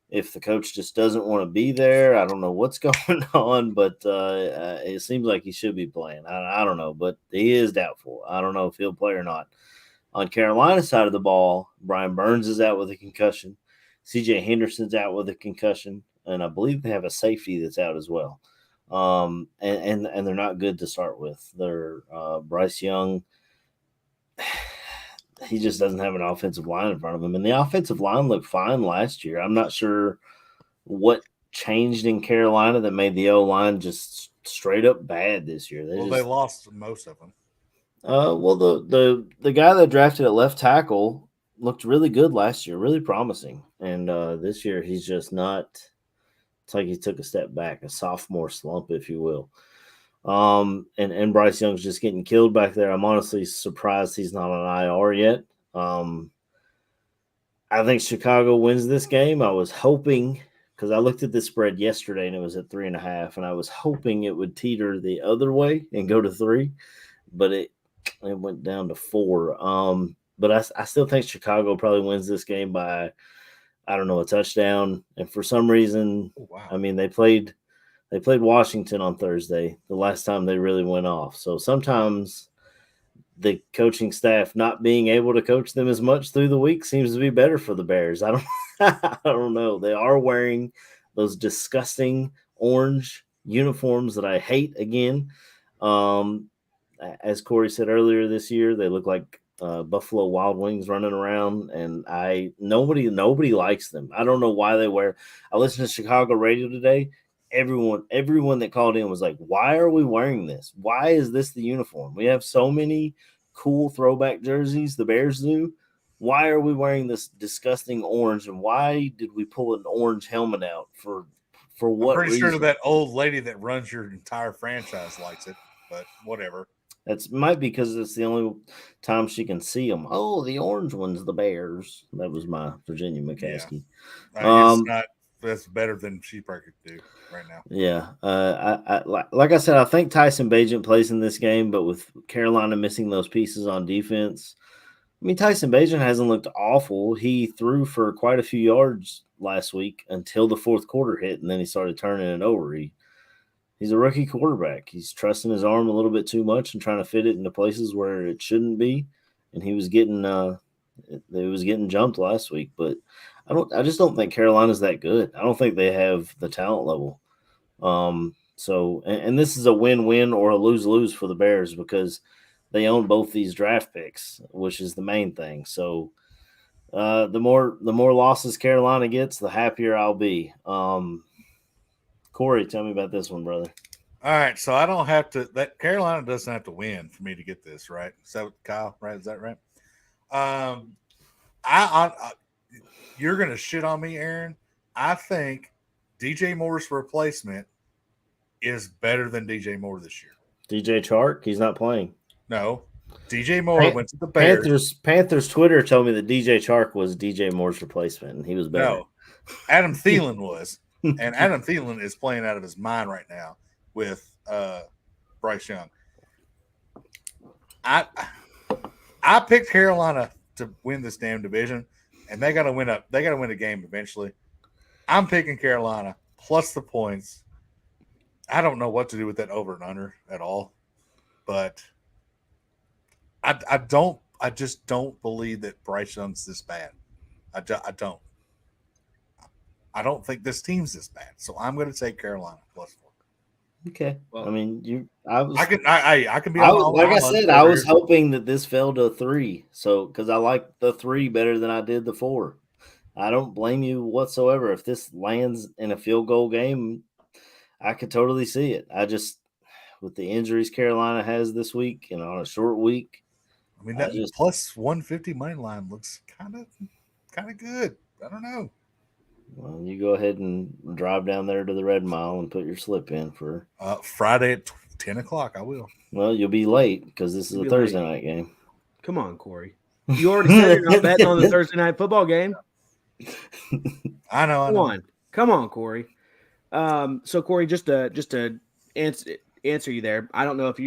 if the coach just doesn't want to be there. I don't know what's going on, but it seems like he should be playing. I don't know, but he is doubtful. I don't know if he'll play or not. On Carolina's side of the ball, Brian Burns is out with a concussion. C.J. Henderson's out with a concussion. And I believe they have a safety that's out as well. And they're not good to start with. They're Bryce Young. He just doesn't have an offensive line in front of him. And the offensive line looked fine last year. I'm not sure what changed in Carolina that made the O-line just straight up bad this year. They lost most of them. Well, the guy that drafted at left tackle looked really good last year, really promising. And this year he's just not – it's like he took a step back, a sophomore slump, if you will. And Bryce Young's just getting killed back there. I'm honestly surprised he's not on IR yet. I think Chicago wins this game. I was hoping, because I looked at this spread yesterday and it was at 3.5, and I was hoping it would teeter the other way and go to 3, but it went down to 4. But I still think Chicago probably wins this game by, I don't know, a touchdown. And for some reason, I mean, they played Washington on Thursday, the last time they really went off. So sometimes the coaching staff not being able to coach them as much through the week seems to be better for the Bears. I don't know. They are wearing those disgusting orange uniforms that I hate again. As Corey said earlier this year, they look like Buffalo Wild Wings running around, and nobody likes them. I don't know why they wear. I listened to Chicago radio today. Everyone that called in was like, "Why are we wearing this? Why is this the uniform? We have so many cool throwback jerseys. The Bears do. Why are we wearing this disgusting orange? And why did we pull an orange helmet out for what? I'm pretty reason? sure that old lady that runs your entire franchise likes it, but whatever. That might be because it's the only time she can see them. Oh, the orange one's the Bears. That was my Virginia McCaskey. Yeah. That's better than she probably could do right now. Yeah. Like I said, I think Tyson Bagent plays in this game, but with Carolina missing those pieces on defense, I mean, Tyson Bagent hasn't looked awful. He threw for quite a few yards last week until the fourth quarter hit, and then he started turning it over. He's a rookie quarterback. He's trusting his arm a little bit too much and trying to fit it into places where it shouldn't be. And he was getting jumped last week. But I just don't think Carolina's that good. I don't think they have the talent level. So this is a win-win or a lose-lose for the Bears because they own both these draft picks, which is the main thing. So the more losses Carolina gets, the happier I'll be. Corey, tell me about this one, brother. All right, so I don't have to. That Carolina doesn't have to win for me to get this right. So Kyle, right? Is that right? You're gonna shit on me, Aaron. I think DJ Moore's replacement is better than DJ Moore this year. DJ Chark, he's not playing. No, DJ Moore went to the Bears. Panthers Twitter told me that DJ Chark was DJ Moore's replacement, and he was better. No, Adam Thielen was. And Adam Thielen is playing out of his mind right now with Bryce Young. I picked Carolina to win this damn division, and they got to win a game eventually. I'm picking Carolina plus the points. I don't know what to do with that over and under at all, but I just don't believe that Bryce Young's this bad. I don't. I don't think this team's this bad, so I'm going to take Carolina plus 4. Okay. Well, I mean, I can be. I was hoping that this fell to 3. So because I like the 3 better than I did the 4. I don't blame you whatsoever. If this lands in a field goal game, I could totally see it. I just, with the injuries Carolina has this week and on a short week, I mean, that plus 150 money line looks kind of good. I don't know. Well, you go ahead and drive down there to the Red Mile and put your slip in for Friday at 10 o'clock. I will. Well, you'll be late because this is a Thursday night game. Come on, Corey. You already said you're not betting on the Thursday night football game. I know. Come on, Corey. So Corey, just to answer you there, I don't know if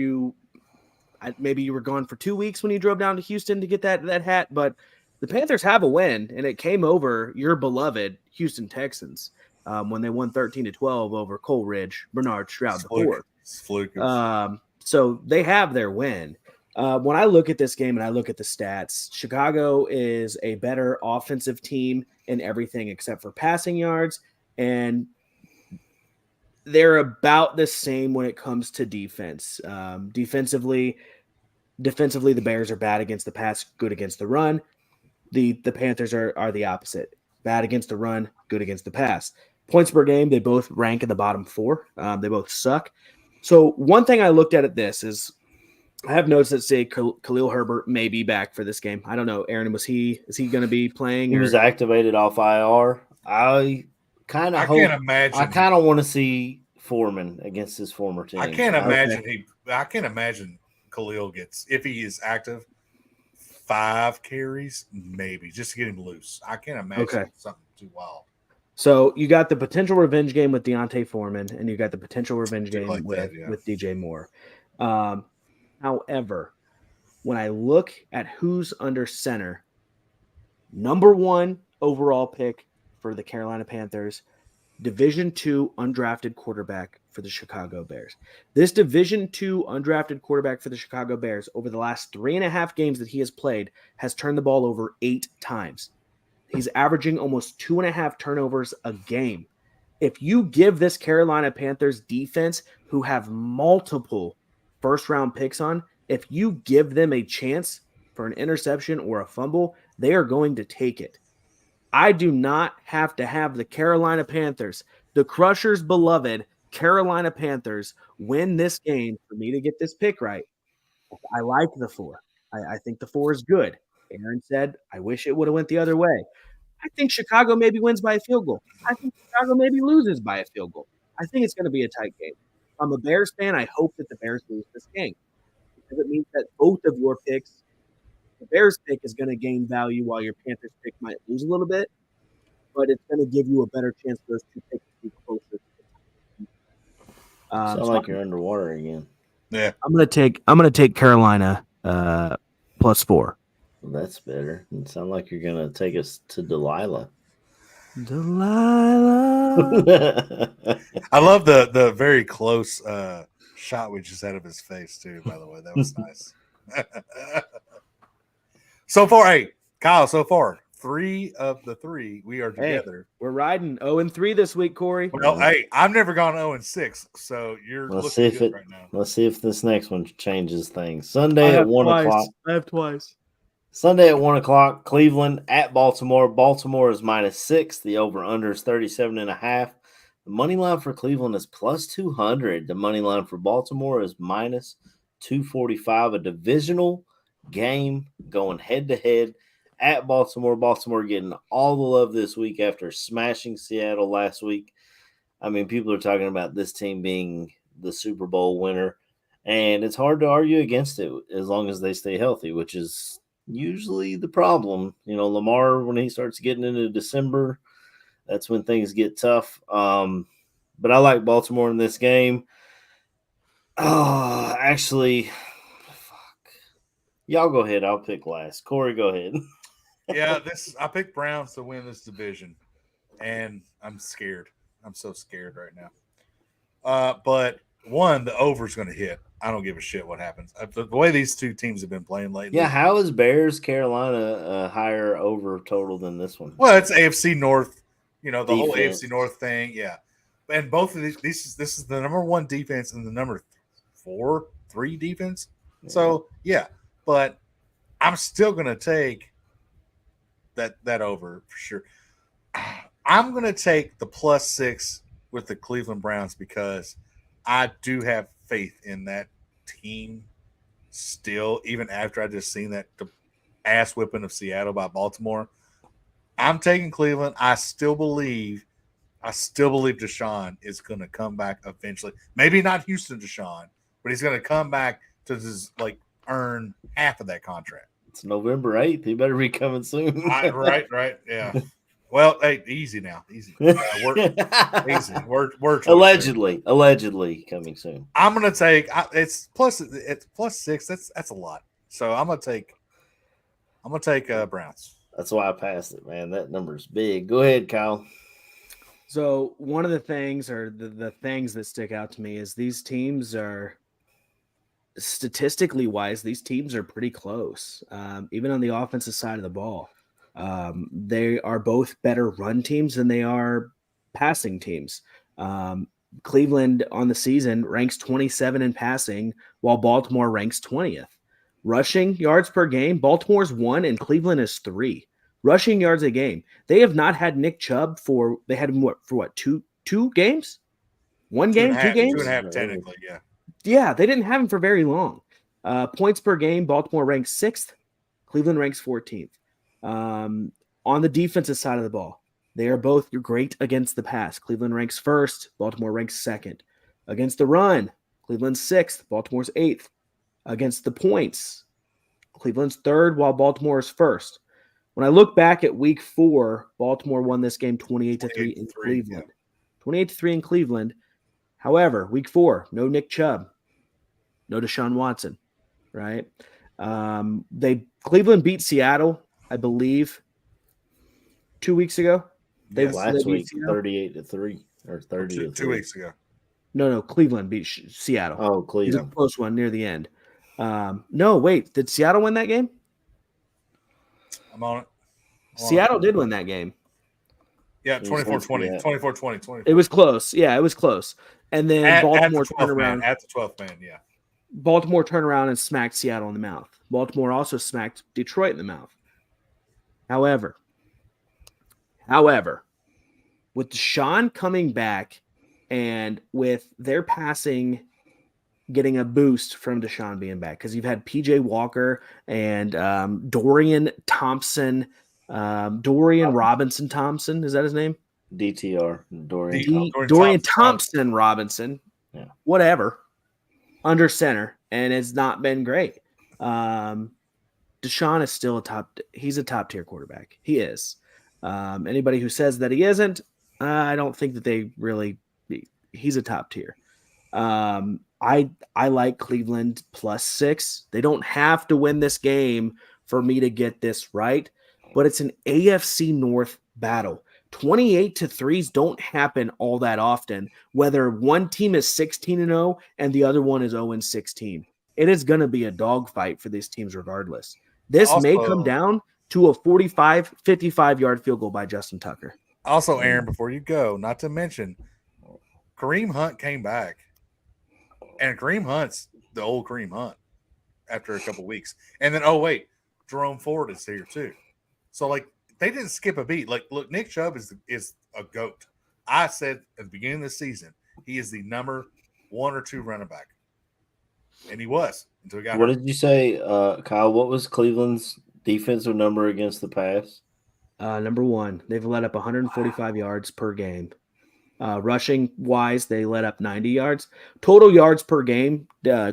maybe you were gone for 2 weeks when you drove down to Houston to get that hat, but the Panthers have a win, and it came over your beloved Houston Texans when they won 13-12 over Coleridge, Bernard Stroud the fourth. So they have their win. When I look at this game and I look at the stats, Chicago is a better offensive team in everything except for passing yards, and they're about the same when it comes to defense. Defensively, the Bears are bad against the pass, good against the run. The Panthers are the opposite. Bad against the run, good against the pass. Points per game, they both rank in the bottom 4. They both suck. So one thing I looked at this is I have notes that say Khalil Herbert may be back for this game. I don't know. Aaron, is he going to be playing? He was activated off IR. I can't imagine. I kind of want to see Foreman against his former team. I can't imagine Khalil gets, if he is active, 5 carries, maybe, just to get him loose. I can't imagine something too wild. So you got the potential revenge game with Deontay Foreman, and you got the potential revenge game with DJ Moore. However, when I look at who's under center, number 1 overall pick for the Carolina Panthers, Division II undrafted quarterback for the Chicago Bears. This Division II undrafted quarterback for the Chicago Bears over the last 3.5 games that he has played has turned the ball over 8 times. He's averaging almost 2.5 turnovers a game. If you give this Carolina Panthers defense, who have multiple first-round picks on, if you give them a chance for an interception or a fumble, they are going to take it. I do not have to have the Carolina Panthers, the Crushers' beloved Carolina Panthers, win this game for me to get this pick right. I like the 4. I think the 4 is good. Aaron said, I wish it would have went the other way. I think Chicago maybe wins by a field goal. I think Chicago maybe loses by a field goal. I think it's going to be a tight game. If I'm a Bears fan, I hope that the Bears lose this game because it means that both of your picks, the Bears pick is going to gain value while your Panthers pick might lose a little bit, but it's going to give you a better chance for those 2 picks to be closer. Sound like you're underwater again. Yeah, I'm going to take Carolina plus 4. Well, that's better. It sounds like you're going to take us to Delilah. I love the very close shot we just had of his face too. By the way, that was nice. So far, hey Kyle. So far, 3 of the 3 we are together. Hey, we're riding 0-3 this week, Corey. Well, hey, I've never gone 0-6, so you're looking good right now. Let's see if this next one changes things. Sunday at 1 o'clock. I have twice. Sunday at 1 o'clock, Cleveland at Baltimore. Baltimore is -6. The over-under is 37.5. The money line for Cleveland is plus 200. The money line for Baltimore is -245. A divisional game going head-to-head at Baltimore. Baltimore getting all the love this week after smashing Seattle last week. I mean, people are talking about this team being the Super Bowl winner, and it's hard to argue against it as long as they stay healthy, which is usually the problem. You know, Lamar, when he starts getting into December, that's when things get tough. But I like Baltimore in this game. Oh, actually, fuck. Y'all go ahead. I'll pick last. Corey, go ahead. Yeah, I picked Browns to win this division, and I'm scared. I'm so scared right now. But the over's going to hit. I don't give a shit what happens. The way these 2 teams have been playing lately. Yeah, how is Bears Carolina a higher over total than this one? Well, it's AFC North, the whole AFC North thing. Yeah. and both of these this is the number 1 defense and the number 3 defense. So yeah, but I'm still gonna take that over for sure. I'm gonna take the +6 with the Cleveland Browns because I do have faith in that team still, even after I just seen that ass whipping of Seattle by Baltimore. I'm taking Cleveland. I still believe Deshaun is going to come back eventually. Maybe not Houston Deshaun, but he's going to come back to just earn half of that contract. It's November 8th. He better be coming soon. Right. Yeah. Well, hey, easy now. Easy. Easy. Word Allegedly coming soon. I'm going to take it's +6. That's a lot. So I'm going to take Browns. That's why I passed it, man. That number's big. Go ahead, Kyle. So one of the things, or the things that stick out to me, is these teams are, statistically wise, these teams are pretty close. Even on the offensive side of the ball, they are both better run teams than they are passing teams. Cleveland on the season ranks 27 in passing, while Baltimore ranks 20th. Rushing yards per game, Baltimore's 1 and Cleveland is 3. Rushing yards a game. They have not had Nick Chubb they had him for two games? 1 game, 2 games? 2.5 technically, yeah. Yeah, they didn't have him for very long. Points per game, Baltimore ranks 6th. Cleveland ranks 14th. On the defensive side of the ball, they are both great against the pass. Cleveland ranks 1st. Baltimore ranks 2nd. Against the run, Cleveland's 6th. Baltimore's 8th. Against the points, Cleveland's 3rd, while Baltimore is 1st. When I look back at week 4, Baltimore won this game 28-3 in Cleveland. Yeah. 28-3 in Cleveland. However, week 4, no Nick Chubb, no Deshaun Watson, right? Cleveland beat Seattle, I believe, 2 weeks ago. Last week, 38-3 or 30. 2 weeks ago. No, Cleveland beat Seattle. Oh, Cleveland. It was a close one near the end. No, wait. Did Seattle win that game? I'm on it. Seattle did win that game. Yeah, 24-20. 24-20. It was close. Yeah, it was close. And then Baltimore turned around. At the 12th man, yeah. Baltimore turned around and smacked Seattle in the mouth. Baltimore also smacked Detroit in the mouth. However, with Deshaun coming back and with their passing getting a boost from Deshaun being back, because you've had PJ Walker and Dorian Thompson, Dorian Robinson Thompson. Is that his name? DTR. Dorian Thompson Robinson. Yeah. Whatever. Under center. And it's not been great. Deshaun is still he's a top tier quarterback. He is. Anybody who says that he isn't, I don't think that he's a top tier. I like Cleveland +6. They don't have to win this game for me to get this right, but it's an AFC North battle. 28-3s don't happen all that often, whether one team is 16-0 and the other one is 0-16. It is going to be a dogfight for these teams regardless. This may come down to a 45, 55-yard field goal by Justin Tucker. Also, Aaron, before you go, not to mention, Kareem Hunt came back. And Kareem Hunt's the old Kareem Hunt after a couple weeks. And then, Jerome Ford is here too. So, they didn't skip a beat. Look, Nick Chubb is a GOAT. I said at the beginning of the season, he is the number 1 or 2 running back. And he was until he got hurt. What did you say, Kyle? What was Cleveland's defensive number against the pass? Number 1. They've let up 145 yards per game. Rushing wise, they let up 90 yards. Total yards per game,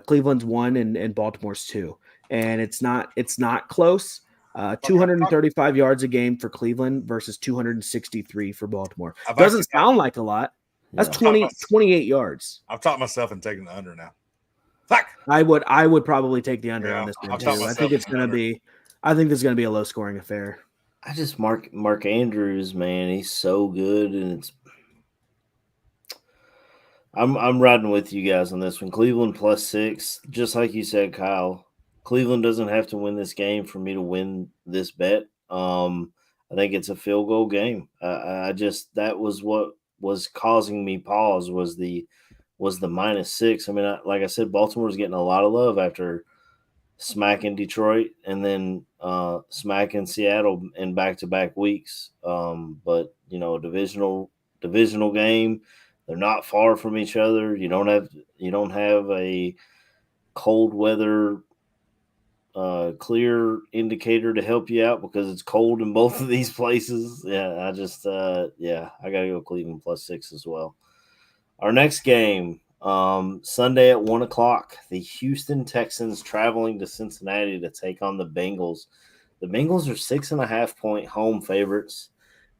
Cleveland's 1 and Baltimore's 2. And it's not close. 235 yards a game for Cleveland versus 263 for Baltimore. Doesn't sound like a lot. That's 28 yards. I've taught myself in taking the under now. Fuck. I would probably take the under on this one too. I think this is going to be a low scoring affair. I just Mark Andrews, man, he's so good, and I'm riding with you guys on this one. Cleveland +6, just like you said, Kyle. Cleveland doesn't have to win this game for me to win this bet. I think it's a field goal game. That was what was causing me pause was the -6. I mean, like I said, Baltimore's getting a lot of love after smacking Detroit and then smacking Seattle in back-to-back weeks. But divisional game, they're not far from each other. You don't have a cold weather clear indicator to help you out because it's cold in both of these places. Yeah, I gotta go Cleveland +6 as well. Our next game, Sunday at 1:00, the Houston Texans traveling to Cincinnati to take on the Bengals. The Bengals are 6.5-point home favorites.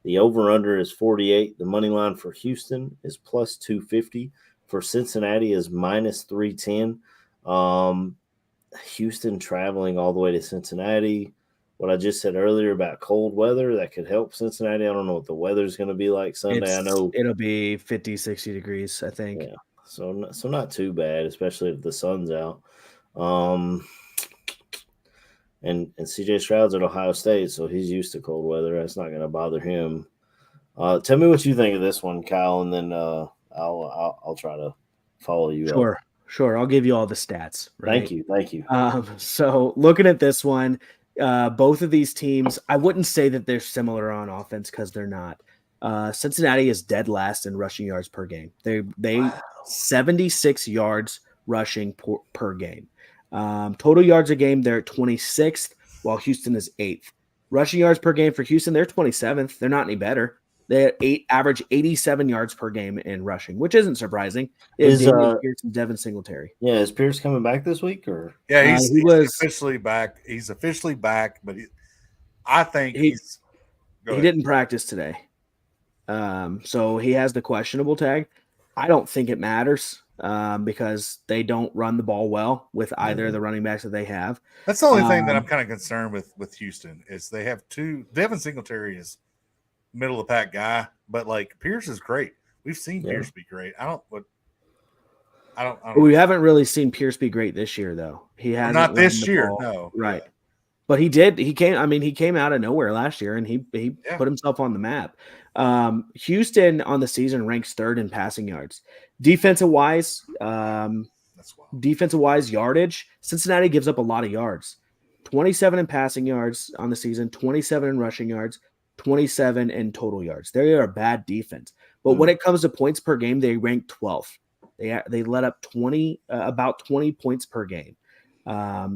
The over/under is 48. The money line for Houston is +250. For Cincinnati is -310. Houston traveling all the way to Cincinnati. What I just said earlier about cold weather, that could help Cincinnati. I don't know what the weather's going to be like Sunday. I know it'll be 50, 60 degrees, I think. Yeah, so not too bad, especially if the sun's out. And CJ Stroud's at Ohio State, so he's used to cold weather. That's not going to bother him. Tell me what you think of this one, Kyle, and then I'll try to follow you up. Sure. I'll give you all the stats. Right? Thank you. So looking at this one, both of these teams, I wouldn't say that they're similar on offense because they're not. Cincinnati is dead last in rushing yards per game. They 76 yards rushing per game. Total yards a game, they're at 26th, while Houston is 8th. Rushing yards per game for Houston, they're 27th. They're not any better. They average 87 yards per game in rushing, which isn't surprising. Is Pierce and Devin Singletary? Yeah, is Pierce coming back this week? Or he's officially back. He's officially back, but I think he didn't practice today. So he has the questionable tag. I don't think it matters because they don't run the ball well with either of the running backs that they have. That's the only thing that I'm kind of concerned with Houston is they have two. Devin Singletary is middle of the pack guy, but like Pierce is great. We've seen Pierce be great. We haven't really seen Pierce be great this year, though. He has not this year, no. Right. But he did. He came out of nowhere last year, and he put himself on the map. Houston on the season ranks 3rd in passing yards. Defensive wise, yardage. Cincinnati gives up a lot of yards. 27 in passing yards on the season, 27 in rushing yards, 27 in total yards. They are a bad defense. But when it comes to points per game, they rank 12th. They let up about 20 points per game.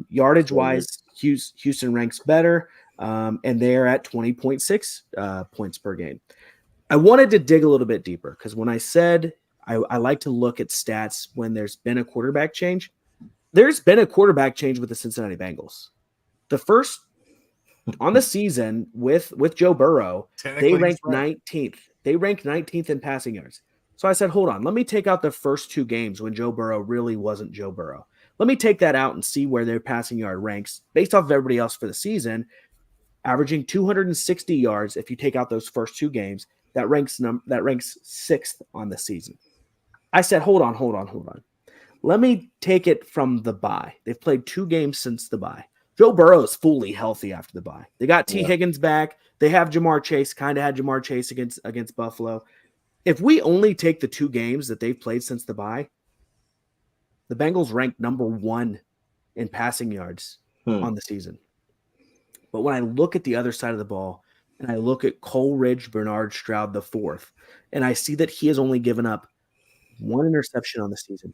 Yardage wise, Houston ranks better, and they are at 20.6 points per game. I wanted to dig a little bit deeper because when I said I like to look at stats when there's been a quarterback change, there's been a quarterback change with the Cincinnati Bengals. The first on the season with Joe Burrow, they ranked 19th. They ranked 19th in passing yards. So I said, hold on, let me take out the first 2 games when Joe Burrow really wasn't Joe Burrow. Let me take that out and see where their passing yard ranks based off of everybody else for the season, averaging 260 yards. If you take out those first 2 games, that ranks 6th on the season. I said, hold on. Let me take it from the bye. They've played 2 games since the bye. Joe Burrow is fully healthy after the bye. They got T. Higgins back. They have Jamar Chase. Kind of had Jamar Chase against Buffalo. If we only take the 2 games that they've played since the bye, the Bengals ranked number 1 in passing yards on the season. But when I look at the other side of the ball and I look at Coleridge Bernard Stroud IV, and I see that he has only given up 1 interception on the season.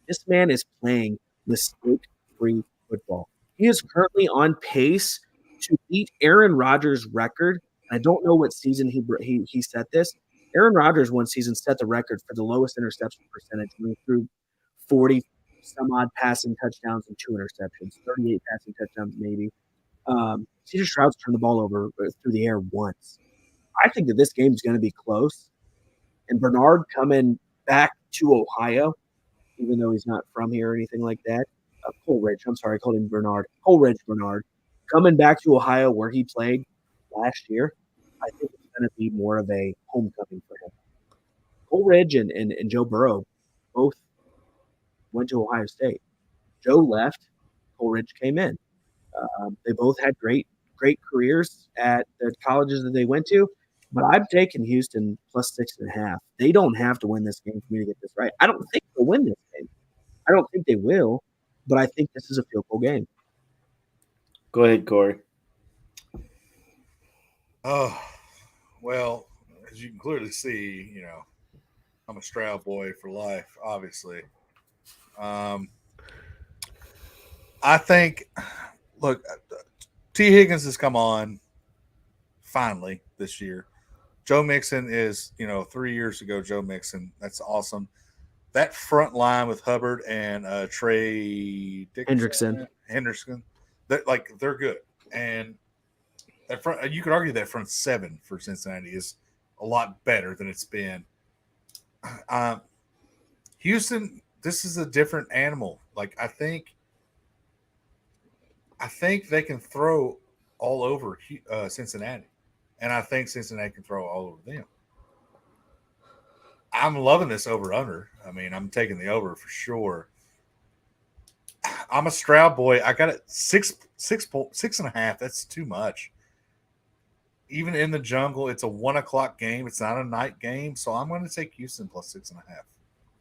This man is playing mistake-free football. He is currently on pace to beat Aaron Rodgers' record. I don't know what season he set this. Aaron Rodgers one season set the record for the lowest interception percentage when he threw 40 some odd passing touchdowns and 2 interceptions, 38 passing touchdowns maybe. CJ Stroud's turned the ball over through the air once. I think that this game is going to be close. And Bernard coming back to Ohio, even though he's not from here or anything like that. Coleridge, I'm sorry, I called him Bernard. Coleridge Bernard coming back to Ohio where he played last year. I think it's going to be more of a homecoming for him. Coleridge and Joe Burrow both went to Ohio State. Joe left. Coleridge came in. They both had great careers at the colleges that they went to. But I've taken Houston plus 6.5. They don't have to win this game for me to get this right. I don't think they'll win this game. I don't think they will, but I think this is a field goal game. Go ahead, Corey. Oh, well, as you can clearly see, I'm a Stroud boy for life, obviously. I think, look, T. Higgins has come on finally this year. Joe Mixon is, 3 years ago, Joe Mixon. That's awesome. That front line with Hubbard and Trey Hendrickson, they're good. And that front, you could argue that front seven for Cincinnati is a lot better than it's been. Houston, this is a different animal. Like, I think they can throw all over Cincinnati, and I think Cincinnati can throw all over them. I'm loving this over-under. I mean, I'm taking the over for sure. I'm a Stroud boy. I got it 6.5. That's too much. Even in the jungle, it's a 1 o'clock game. It's not a night game, so I'm going to take Houston plus 6.5.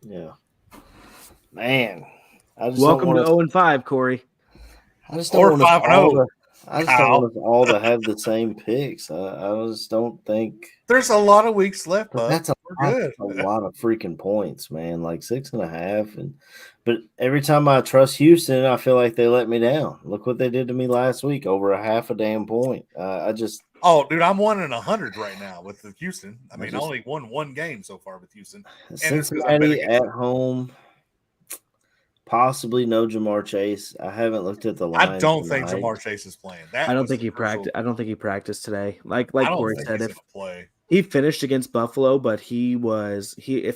Yeah, man. Welcome to 0-5, Corey. I just don't want 5-0. I just don't want us all to have the same picks. I just don't think there's a lot of weeks left. That's a lot of freaking points, man. Like 6.5, but every time I trust Houston, I feel like they let me down. Look what they did to me last week, over a half a damn point. Oh, dude, I'm 1-100 right now with Houston. I only won one game so far with Houston. Cincinnati at home. Possibly no Ja'Marr Chase. I haven't looked at the line. I don't think Ja'Marr Chase is playing. I don't think he practiced. I don't think he practiced today. Like Corey said, he finished against Buffalo, but if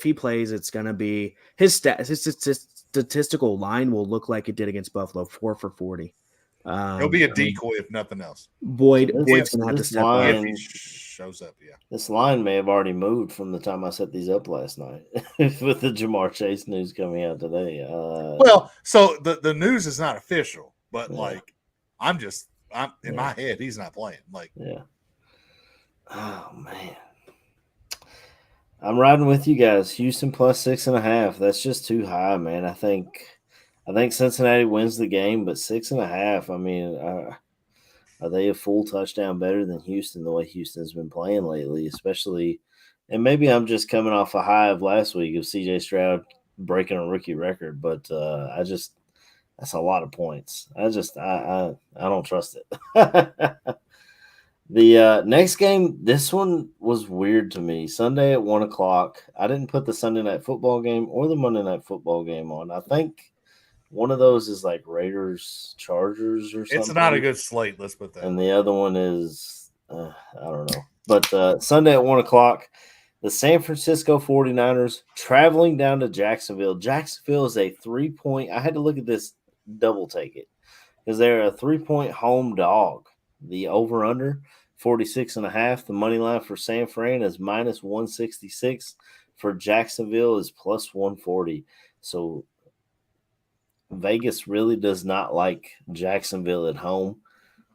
he plays, it's gonna be his statistical line will look it did against Buffalo, 4 for 40. He'll be a decoy if nothing else. Boyd's gonna have to step up if he shows up. Yeah, this line may have already moved from the time I set these up last night with the Ja'Marr Chase news coming out today. Well, so the news is not official, but I'm in my head he's not playing. Yeah. Oh man, I'm riding with you guys. Houston plus 6.5. That's just too high, man. I think Cincinnati wins the game, but 6.5. I mean, are they a full touchdown better than Houston the way Houston's been playing lately, especially? And maybe I'm just coming off a high of last week of CJ Stroud breaking a rookie record, but that's a lot of points. I don't trust it. The next game, this one was weird to me. Sunday at 1 o'clock. I didn't put the Sunday Night Football game or the Monday Night Football game on. I think one of those is like Raiders, Chargers or something. It's not a good slate, let's put that. And the other one is, I don't know. But Sunday at 1 o'clock, the San Francisco 49ers traveling down to Jacksonville. Jacksonville is a 3-point. I had to look at this, double take it, because they're a 3-point home dog. The over-under, 46.5. The money line for San Fran is minus 166. For Jacksonville is plus 140. So Vegas really does not like Jacksonville at home.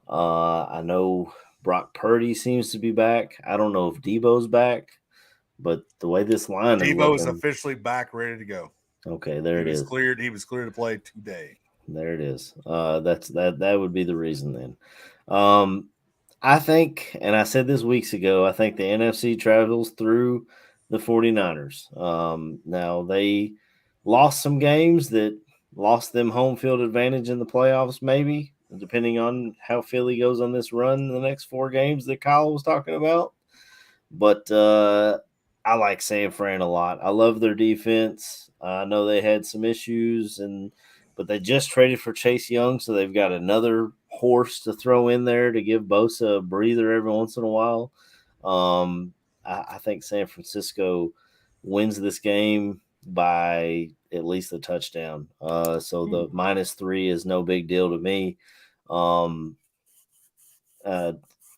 I know Brock Purdy seems to be back. I don't know if Debo's back, but the way this line Debo is officially back, ready to go. Okay, there it is. He was cleared to play today. There it is. That would be the reason then. I think, and I said this weeks ago, I think the NFC travels through the 49ers. Now they lost some games that lost them home field advantage in the playoffs, maybe, depending on how Philly goes on this run in the next 4 games that Kyle was talking about. But I like San Fran a lot. I love their defense. I know they had some issues, but they just traded for Chase Young, so they've got another horse to throw in there to give Bosa a breather every once in a while. I think San Francisco wins this game by at least a touchdown. So the -3 is no big deal to me. I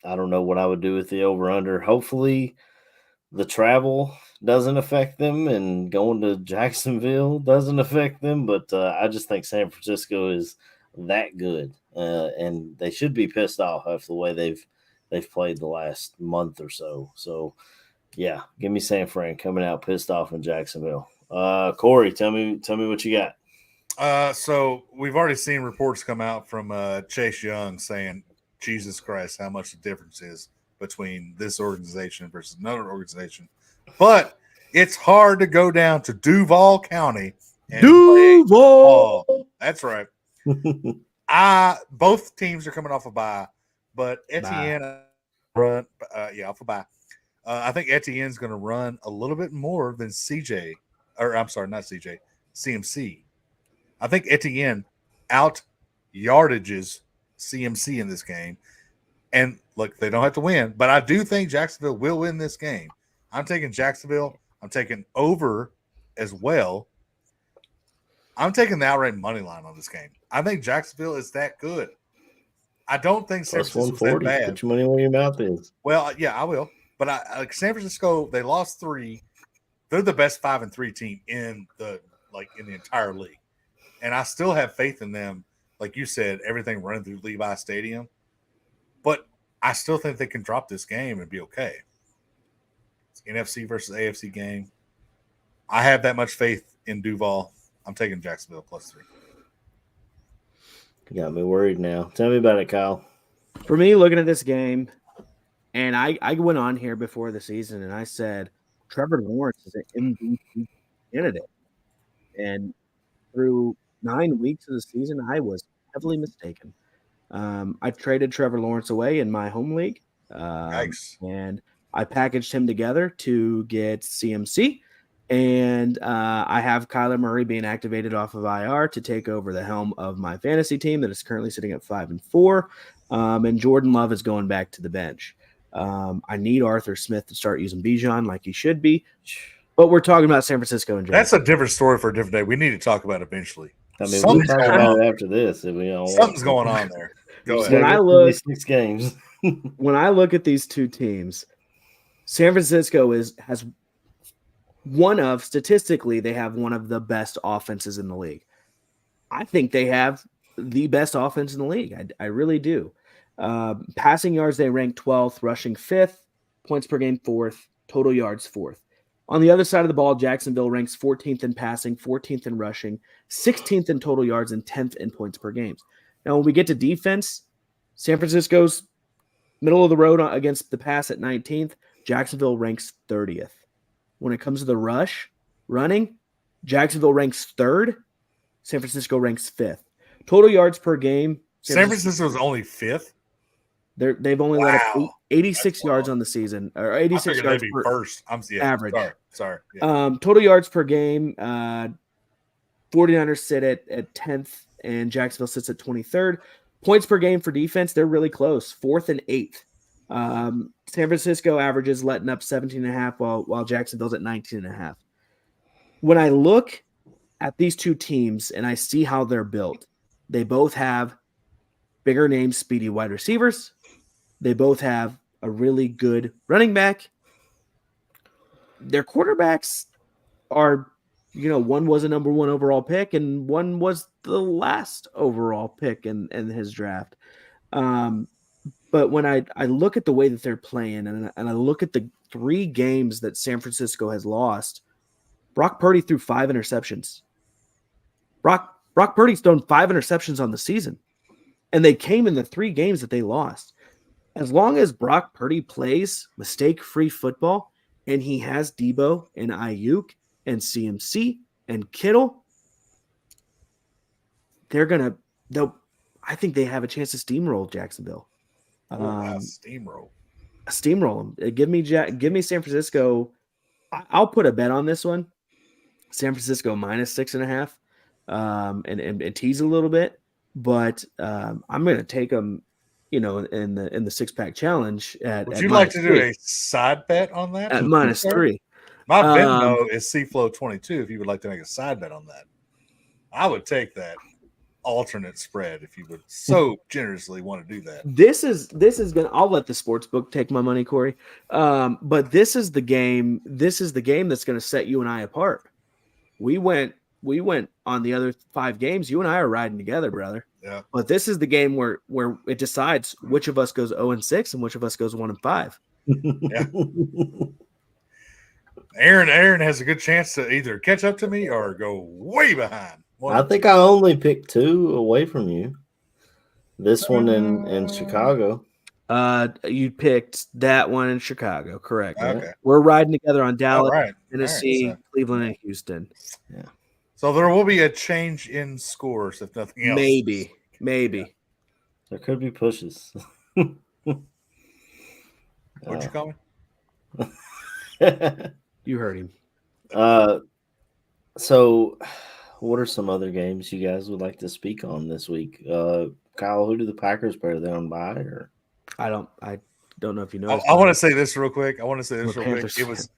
don't know what I would do with the over-under. Hopefully the travel doesn't affect them and going to Jacksonville doesn't affect them, but I just think San Francisco is that good, and they should be pissed off after the way they've they've played the last month or so. So, yeah, give me San Fran coming out pissed off in Jacksonville. Corey, tell me what you got. So we've already seen reports come out from Chase Young saying, Jesus Christ, how much the difference is between this organization versus another organization. But it's hard to go down to Duval County and Duval. play. That's right. Both teams are coming off a bye, but Etienne run off a bye. I think Etienne's going to run a little bit more than CJ, or I'm sorry, not CJ, CMC. I think Etienne out yardages CMC in this game. And look, they don't have to win, but I do think Jacksonville will win this game. I'm taking Jacksonville. I'm taking over as well. I'm taking the outright money line on this game. I think Jacksonville is that good. I don't think San Francisco is that bad. Put your money where your mouth is. Well, yeah, I will. But San Francisco, they lost 3. They're the best 5-3 team in the entire league, and I still have faith in them. Like you said, everything running through Levi Stadium, but I still think they can drop this game and be okay. It's NFC versus AFC game. I have that much faith in Duval. I'm taking Jacksonville +3. You got me worried now. Tell me about it, Kyle. For me, looking at this game, and I went on here before the season and I said Trevor Lawrence is an MVP candidate. And through 9 weeks of the season, I was heavily mistaken. I traded Trevor Lawrence away in my home league. Nice. And I packaged him together to get CMC. And I have Kyler Murray being activated off of IR to take over the helm of my fantasy team that is currently sitting at 5-4. And Jordan Love is going back to the bench. I need Arthur Smith to start using Bijan like he should be. But we're talking about San Francisco and That's a different story for a different day. We need to talk about it eventually. I mean, we'll talk about it after this. If we don't Something's going on there. Go ahead. When I look 6 games. when I look at these two teams, San Francisco has statistically, they have one of the best offenses in the league. I think they have the best offense in the league. I really do. Passing yards, they rank 12th, rushing 5th, points per game 4th, total yards 4th. On the other side of the ball, Jacksonville ranks 14th in passing, 14th in rushing, 16th in total yards, and 10th in points per game. Now, when we get to defense, San Francisco's middle of the road against the pass at 19th. Jacksonville ranks 30th. When it comes to the running, Jacksonville ranks 3rd. San Francisco ranks 5th. Total yards per game. San Francisco's only 5th? They've only let up 86 yards on the season, or 86 yards per first. average. Sorry. Yeah. Total yards per game. 49ers sit at 10th, and Jacksonville sits at 23rd. Points per game for defense, they're really close, 4th and 8th. San Francisco averages letting up 17.5, while Jacksonville's at 19.5. When I look at these two teams and I see how they're built, they both have bigger name, speedy wide receivers. They both have a really good running back. Their quarterbacks are, one was a number 1 overall pick and one was the last overall pick in his draft. But when I look at the way that they're playing and I look at the 3 games that San Francisco has lost, Brock Purdy threw 5 interceptions. Brock Purdy's thrown 5 interceptions on the season, and they came in the 3 games that they lost. As long as Brock Purdy plays mistake-free football and he has Debo and Ayuk and CMC and Kittle, I think they have a chance to steamroll Jacksonville. Steamroll them. Give me San Francisco. I'll put a bet on this one. San Francisco -6.5, and tease a little bit, but I'm going to take them. In the 6-pack challenge. Would you like to do a side bet on that? At -3. My Venmo is CFlow22. If you would like to make a side bet on that, I would take that alternate spread if you would so generously want to do that. This is gonna. I'll let the sports book take my money, Corey. But this is the game. This is the game that's going to set you and I apart. We went on the other 5 games. You and I are riding together, brother. Yeah. But this is the game where it decides which of us goes 0-6 and which of us goes 1-5. Yeah. Aaron has a good chance to either catch up to me or go way behind. I think I only picked 2 away from you. This one in Chicago. You picked that one in Chicago, correct? Okay. We're riding together on Dallas, right. Tennessee, Right, so, Cleveland, and Houston. Yeah. So there will be a change in scores if nothing else. Maybe. Yeah. There could be pushes. What'd you call me? You heard him. So what are some other games you guys would like to speak on this week? Kyle, who do the Packers play? Are they on bye or? I don't know if you know. I want to say this real quick. Panthers.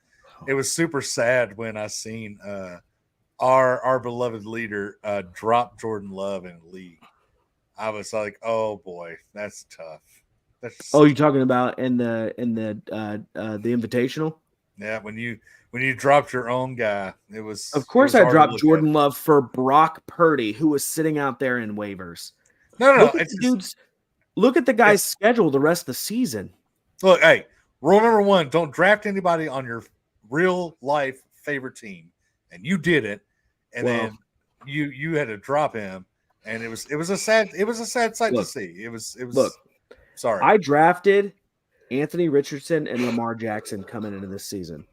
It was super sad when I seen our beloved leader drop Jordan Love in the league. I was like, oh boy, that's tough. You're talking about in the Invitational? Yeah, when you dropped your own guy, it was. Of course, I dropped Jordan Love for Brock Purdy, who was sitting out there in waivers. No. Look at the guy's schedule the rest of the season. Look, hey, rule number 1: don't draft anybody on your real life favorite team, and you did it, and then you had to drop him, and it was a sad sight to see. It was. Look, sorry, I drafted Anthony Richardson and Lamar Jackson coming into this season,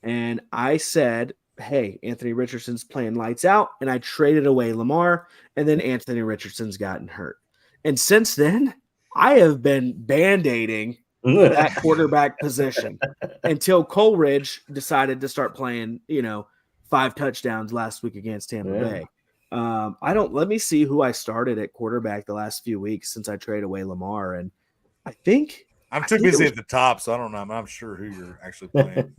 and I said, hey, Anthony Richardson's playing lights out, and I traded away Lamar, and then Anthony Richardson's gotten hurt. And since then, I have been band-aiding that quarterback position until Coleridge decided to start playing, 5 touchdowns last week against Tampa Bay. Let me see who I started at quarterback the last few weeks since I traded away Lamar. And I think I'm too busy at the top, so I don't know. I'm not sure who you're actually playing.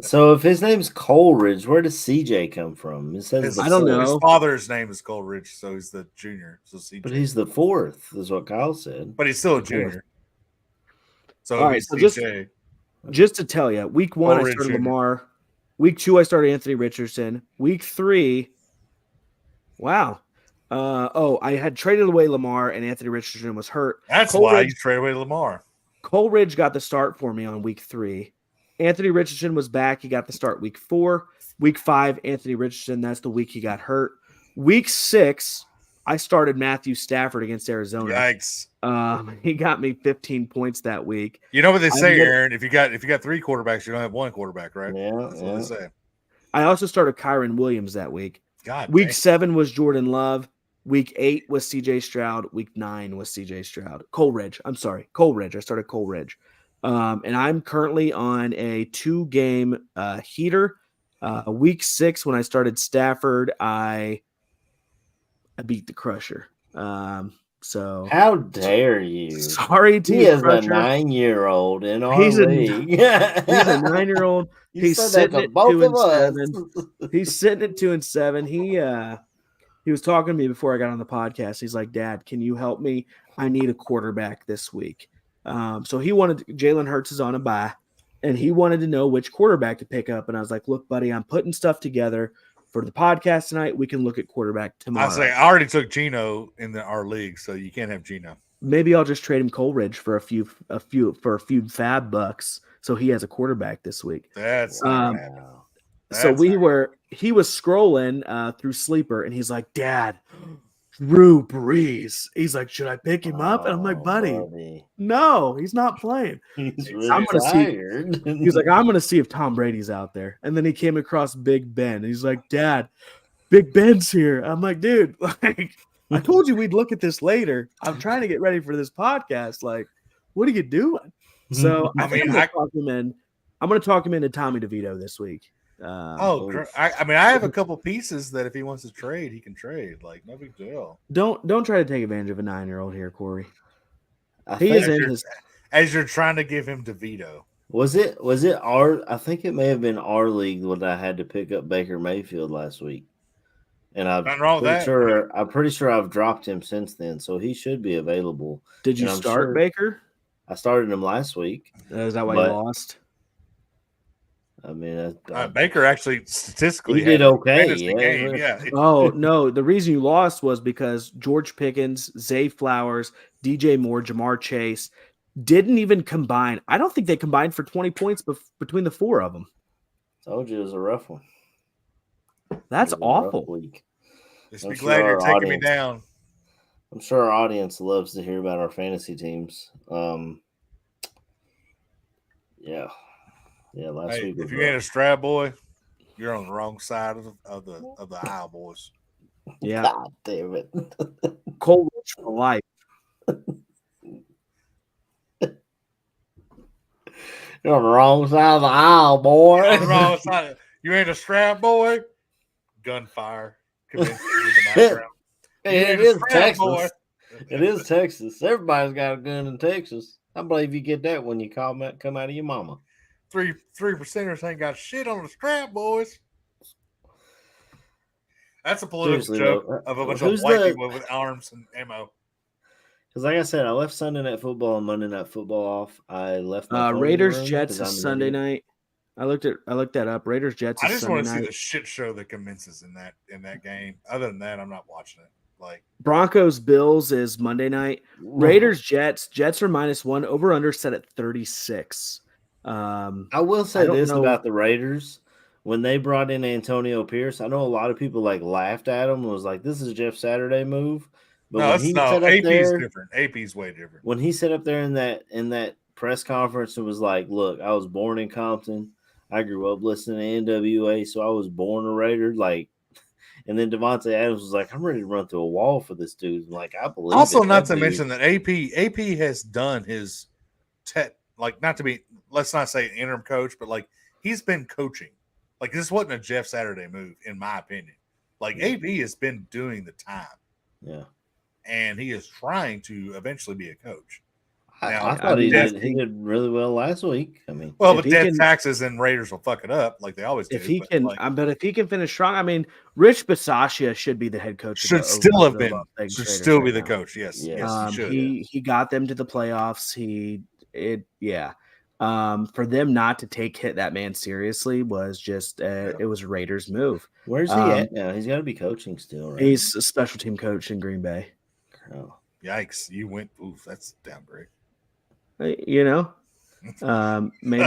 So if his name's Coleridge, where does CJ come from? It says I don't know. His father's name is Coleridge, so he's the junior. So CJ. But he's the 4th, is what Kyle said. But he's still a junior. So all right, so just to tell you, week 1 I started Lamar. Week 2 I started Anthony Richardson. Week 3, wow. I had traded away Lamar and Anthony Richardson was hurt. That's why you traded away Lamar. Coleridge got the start for me on week 3. Anthony Richardson was back. He got the start week 4. Week 5, Anthony Richardson, that's the week he got hurt. Week 6, I started Matthew Stafford against Arizona. Yikes. He got me 15 points that week. You know what they say, Aaron? If you got 3 quarterbacks, you don't have 1 quarterback, right? Yeah. That's what they say. I also started Kyron Williams that week. Week 7 was Jordan Love. Week 8 was CJ Stroud. Week 9 was CJ Stroud. Coleridge. I started Coleridge. And I'm currently on a 2-game heater. Week 6, when I started Stafford, I beat the Crusher. So how dare you? Sorry to he you, is Crusher. A 9-year-old in our league. He's a 9-year-old. He's sitting at 2-7. He's sitting at 2-7. He was talking to me before I got on the podcast. He's like, Dad, can you help me? I need a quarterback this week. So he wanted Jalen Hurts is on a bye, and he wanted to know which quarterback to pick up. And I was like, look, buddy, I'm putting stuff together for the podcast tonight. We can look at quarterback tomorrow. I already took Geno in our league, so you can't have Geno. Maybe I'll just trade him Coleridge for a few fab bucks, so he has a quarterback this week. He was scrolling through Sleeper, and he's like, Dad, Drew Brees. He's like, should I pick him up? And I'm like, buddy, no, he's not playing. He's really tired. He's like, I'm going to see if Tom Brady's out there. And then he came across Big Ben. And he's like, Dad, Big Ben's here. I'm like, dude, I told you we'd look at this later. I'm trying to get ready for this podcast. Like, what are you doing? So I'm going to talk him into Tommy DeVito this week. I have a couple pieces that if he wants to trade, he can trade. Like, no big deal. Don't try to take advantage of a 9-year-old here, Corey. As you're trying to give him DeVito. Was it our? I think it may have been our league when I had to pick up Baker Mayfield last week, and I'm pretty sure I've dropped him since then, so he should be available. Did you start Baker? I started him last week. Is that why you lost? I mean, Baker actually statistically he did had a okay. fantasy game. Yeah. Oh no, the reason you lost was because George Pickens, Zay Flowers, DJ Moore, Jamar Chase didn't even combine. I don't think they combined for 20 points between the four of them. Told you it was a rough one. That's awful. Week. Just be glad you're taking me down. I'm sure our audience loves to hear about our fantasy teams. Yeah. Last week. If you ain't a Stroud boy, you're on the wrong side of the aisle, boys. Yeah. God damn it. Cole Rich for life. You're on the wrong side of the aisle, boy. On the wrong side. You ain't a Stroud boy. Gunfire. In the background. It is Texas. Boy. It is Texas. Everybody's got a gun in Texas. I believe you get that when you come out of your mama. 3%ers ain't got shit on the strap, boys. That's a political joke of a bunch of white people with arms and ammo. Because, like I said, I left Sunday Night Football and Monday Night Football off. I left my Raiders Jets is Sunday night. I looked that up. Raiders Jets. I just want to see the shit show that commences in that game. Other than that, I'm not watching it. Like Broncos Bills is Monday night. Raiders Jets are -1. Over under set at 36. I will say this about the Raiders. When they brought in Antonio Pierce, I know a lot of people laughed at him and was like, "This is a Jeff Saturday move." But AP's different. AP's way different. When he sat up there in that press conference and was like, "Look, I was born in Compton. I grew up listening to NWA, so I was born a Raider." And then Devontae Adams was like, "I'm ready to run through a wall for this dude." I believe. Also, not to mention that AP has done his not to be, let's not say interim coach, but he's been coaching. This wasn't a Jeff Saturday move, in my opinion. AP has been doing the time. Yeah. And he is trying to eventually be a coach. I thought he did really well last week. I mean, but death taxes and Raiders will fuck it up like they always do. If he can, but if he can finish strong, I mean, Rich Bisaccia should be the head coach. Should still have been. Should still be the coach. Yes, he should. He got them to the playoffs. For them not to take that man seriously was just it was a Raiders move. Where's he at now? He's got to be coaching still, right? He's a special team coach in Green Bay. Oh. Yikes! You went. Oof, that's downgrade. Maybe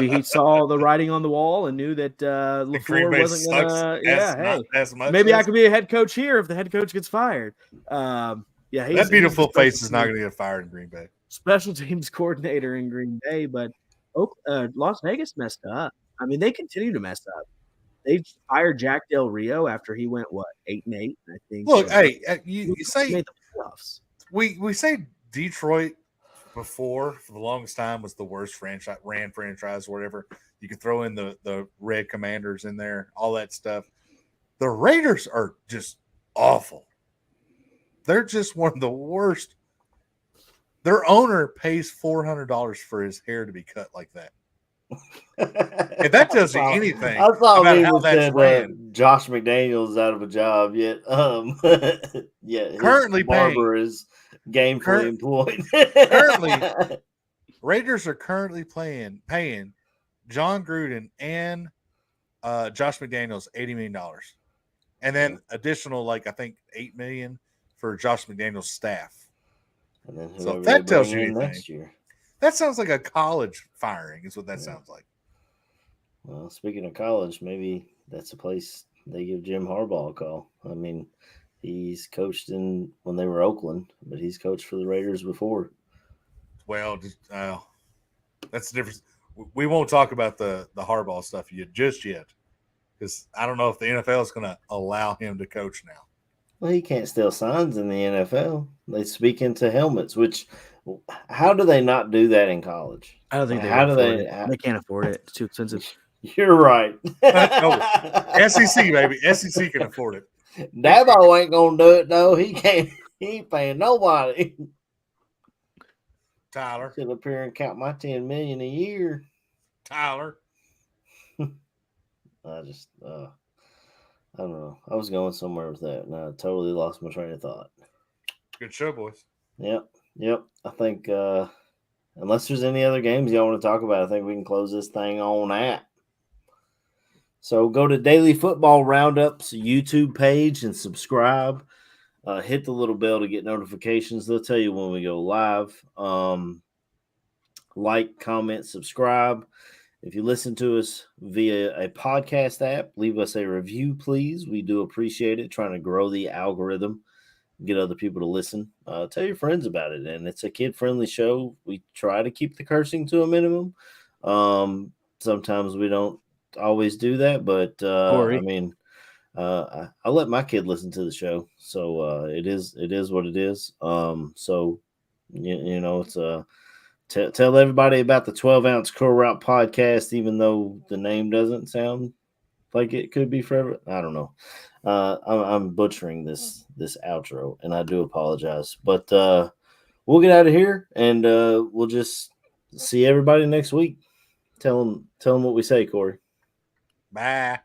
he saw the writing on the wall and knew that LaFleur wasn't gonna. As much maybe I could be a head coach here if the head coach gets fired. That beautiful face is not going to get fired in Green Bay. Special teams coordinator in Green Bay, but Las Vegas messed up. I mean, they continue to mess up. They fired Jack Del Rio after he went 8-8. I think. Look, you say made the playoffs. We say Detroit before for the longest time was the worst franchise, or whatever. You could throw in the Red Commanders in there, all that stuff. The Raiders are just awful. They're just one of the worst. Their owner pays $400 for his hair to be cut like that. If that tells you anything, I thought about how that's ran. Josh McDaniels out of a job yet. Currently barber is gainfully employed. Currently, Raiders are currently paying John Gruden and Josh McDaniels $80 million, and then additional I think $8 million for Josh McDaniels' staff. And then so if that tells you anything, next year. That sounds like a college firing. Is what that sounds like. Well, speaking of college, maybe that's a place they give Jim Harbaugh a call. I mean, he's coached when they were Oakland, but he's coached for the Raiders before. Well, that's the difference. We won't talk about the Harbaugh stuff just yet, because I don't know if the NFL is going to allow him to coach now. Well, he can't steal signs in the NFL. They speak into helmets, which how do they not do that in college? I don't think they they can't afford it. It's too expensive. You're right. SEC, baby. SEC can afford it. Dabo ain't gonna do it though. He can't. He ain't paying nobody. Tyler, sit up here and count my $10 million a year. Tyler, I don't know. I was going somewhere with that, and I totally lost my train of thought. Good show, boys. Yep. I think unless there's any other games y'all want to talk about, I think we can close this thing on that. So go to Daily Football Roundups YouTube page and subscribe. Hit the little bell to get notifications. They'll tell you when we go live. Like, comment, subscribe. If you listen to us via a podcast app, leave us a review, please. We do appreciate it. Trying to grow the algorithm, get other people to listen. Tell your friends about it. And it's a kid-friendly show. We try to keep the cursing to a minimum. Sometimes we don't always do that, but I mean, I let my kid listen to the show, so it is what it is. So you know, it's tell everybody about the 12-ounce Curl Route podcast, even though the name doesn't sound like it could be forever. I don't know. I'm butchering this outro, and I do apologize. But we'll get out of here, and we'll just see everybody next week. Tell them what we say, Corey. Bye.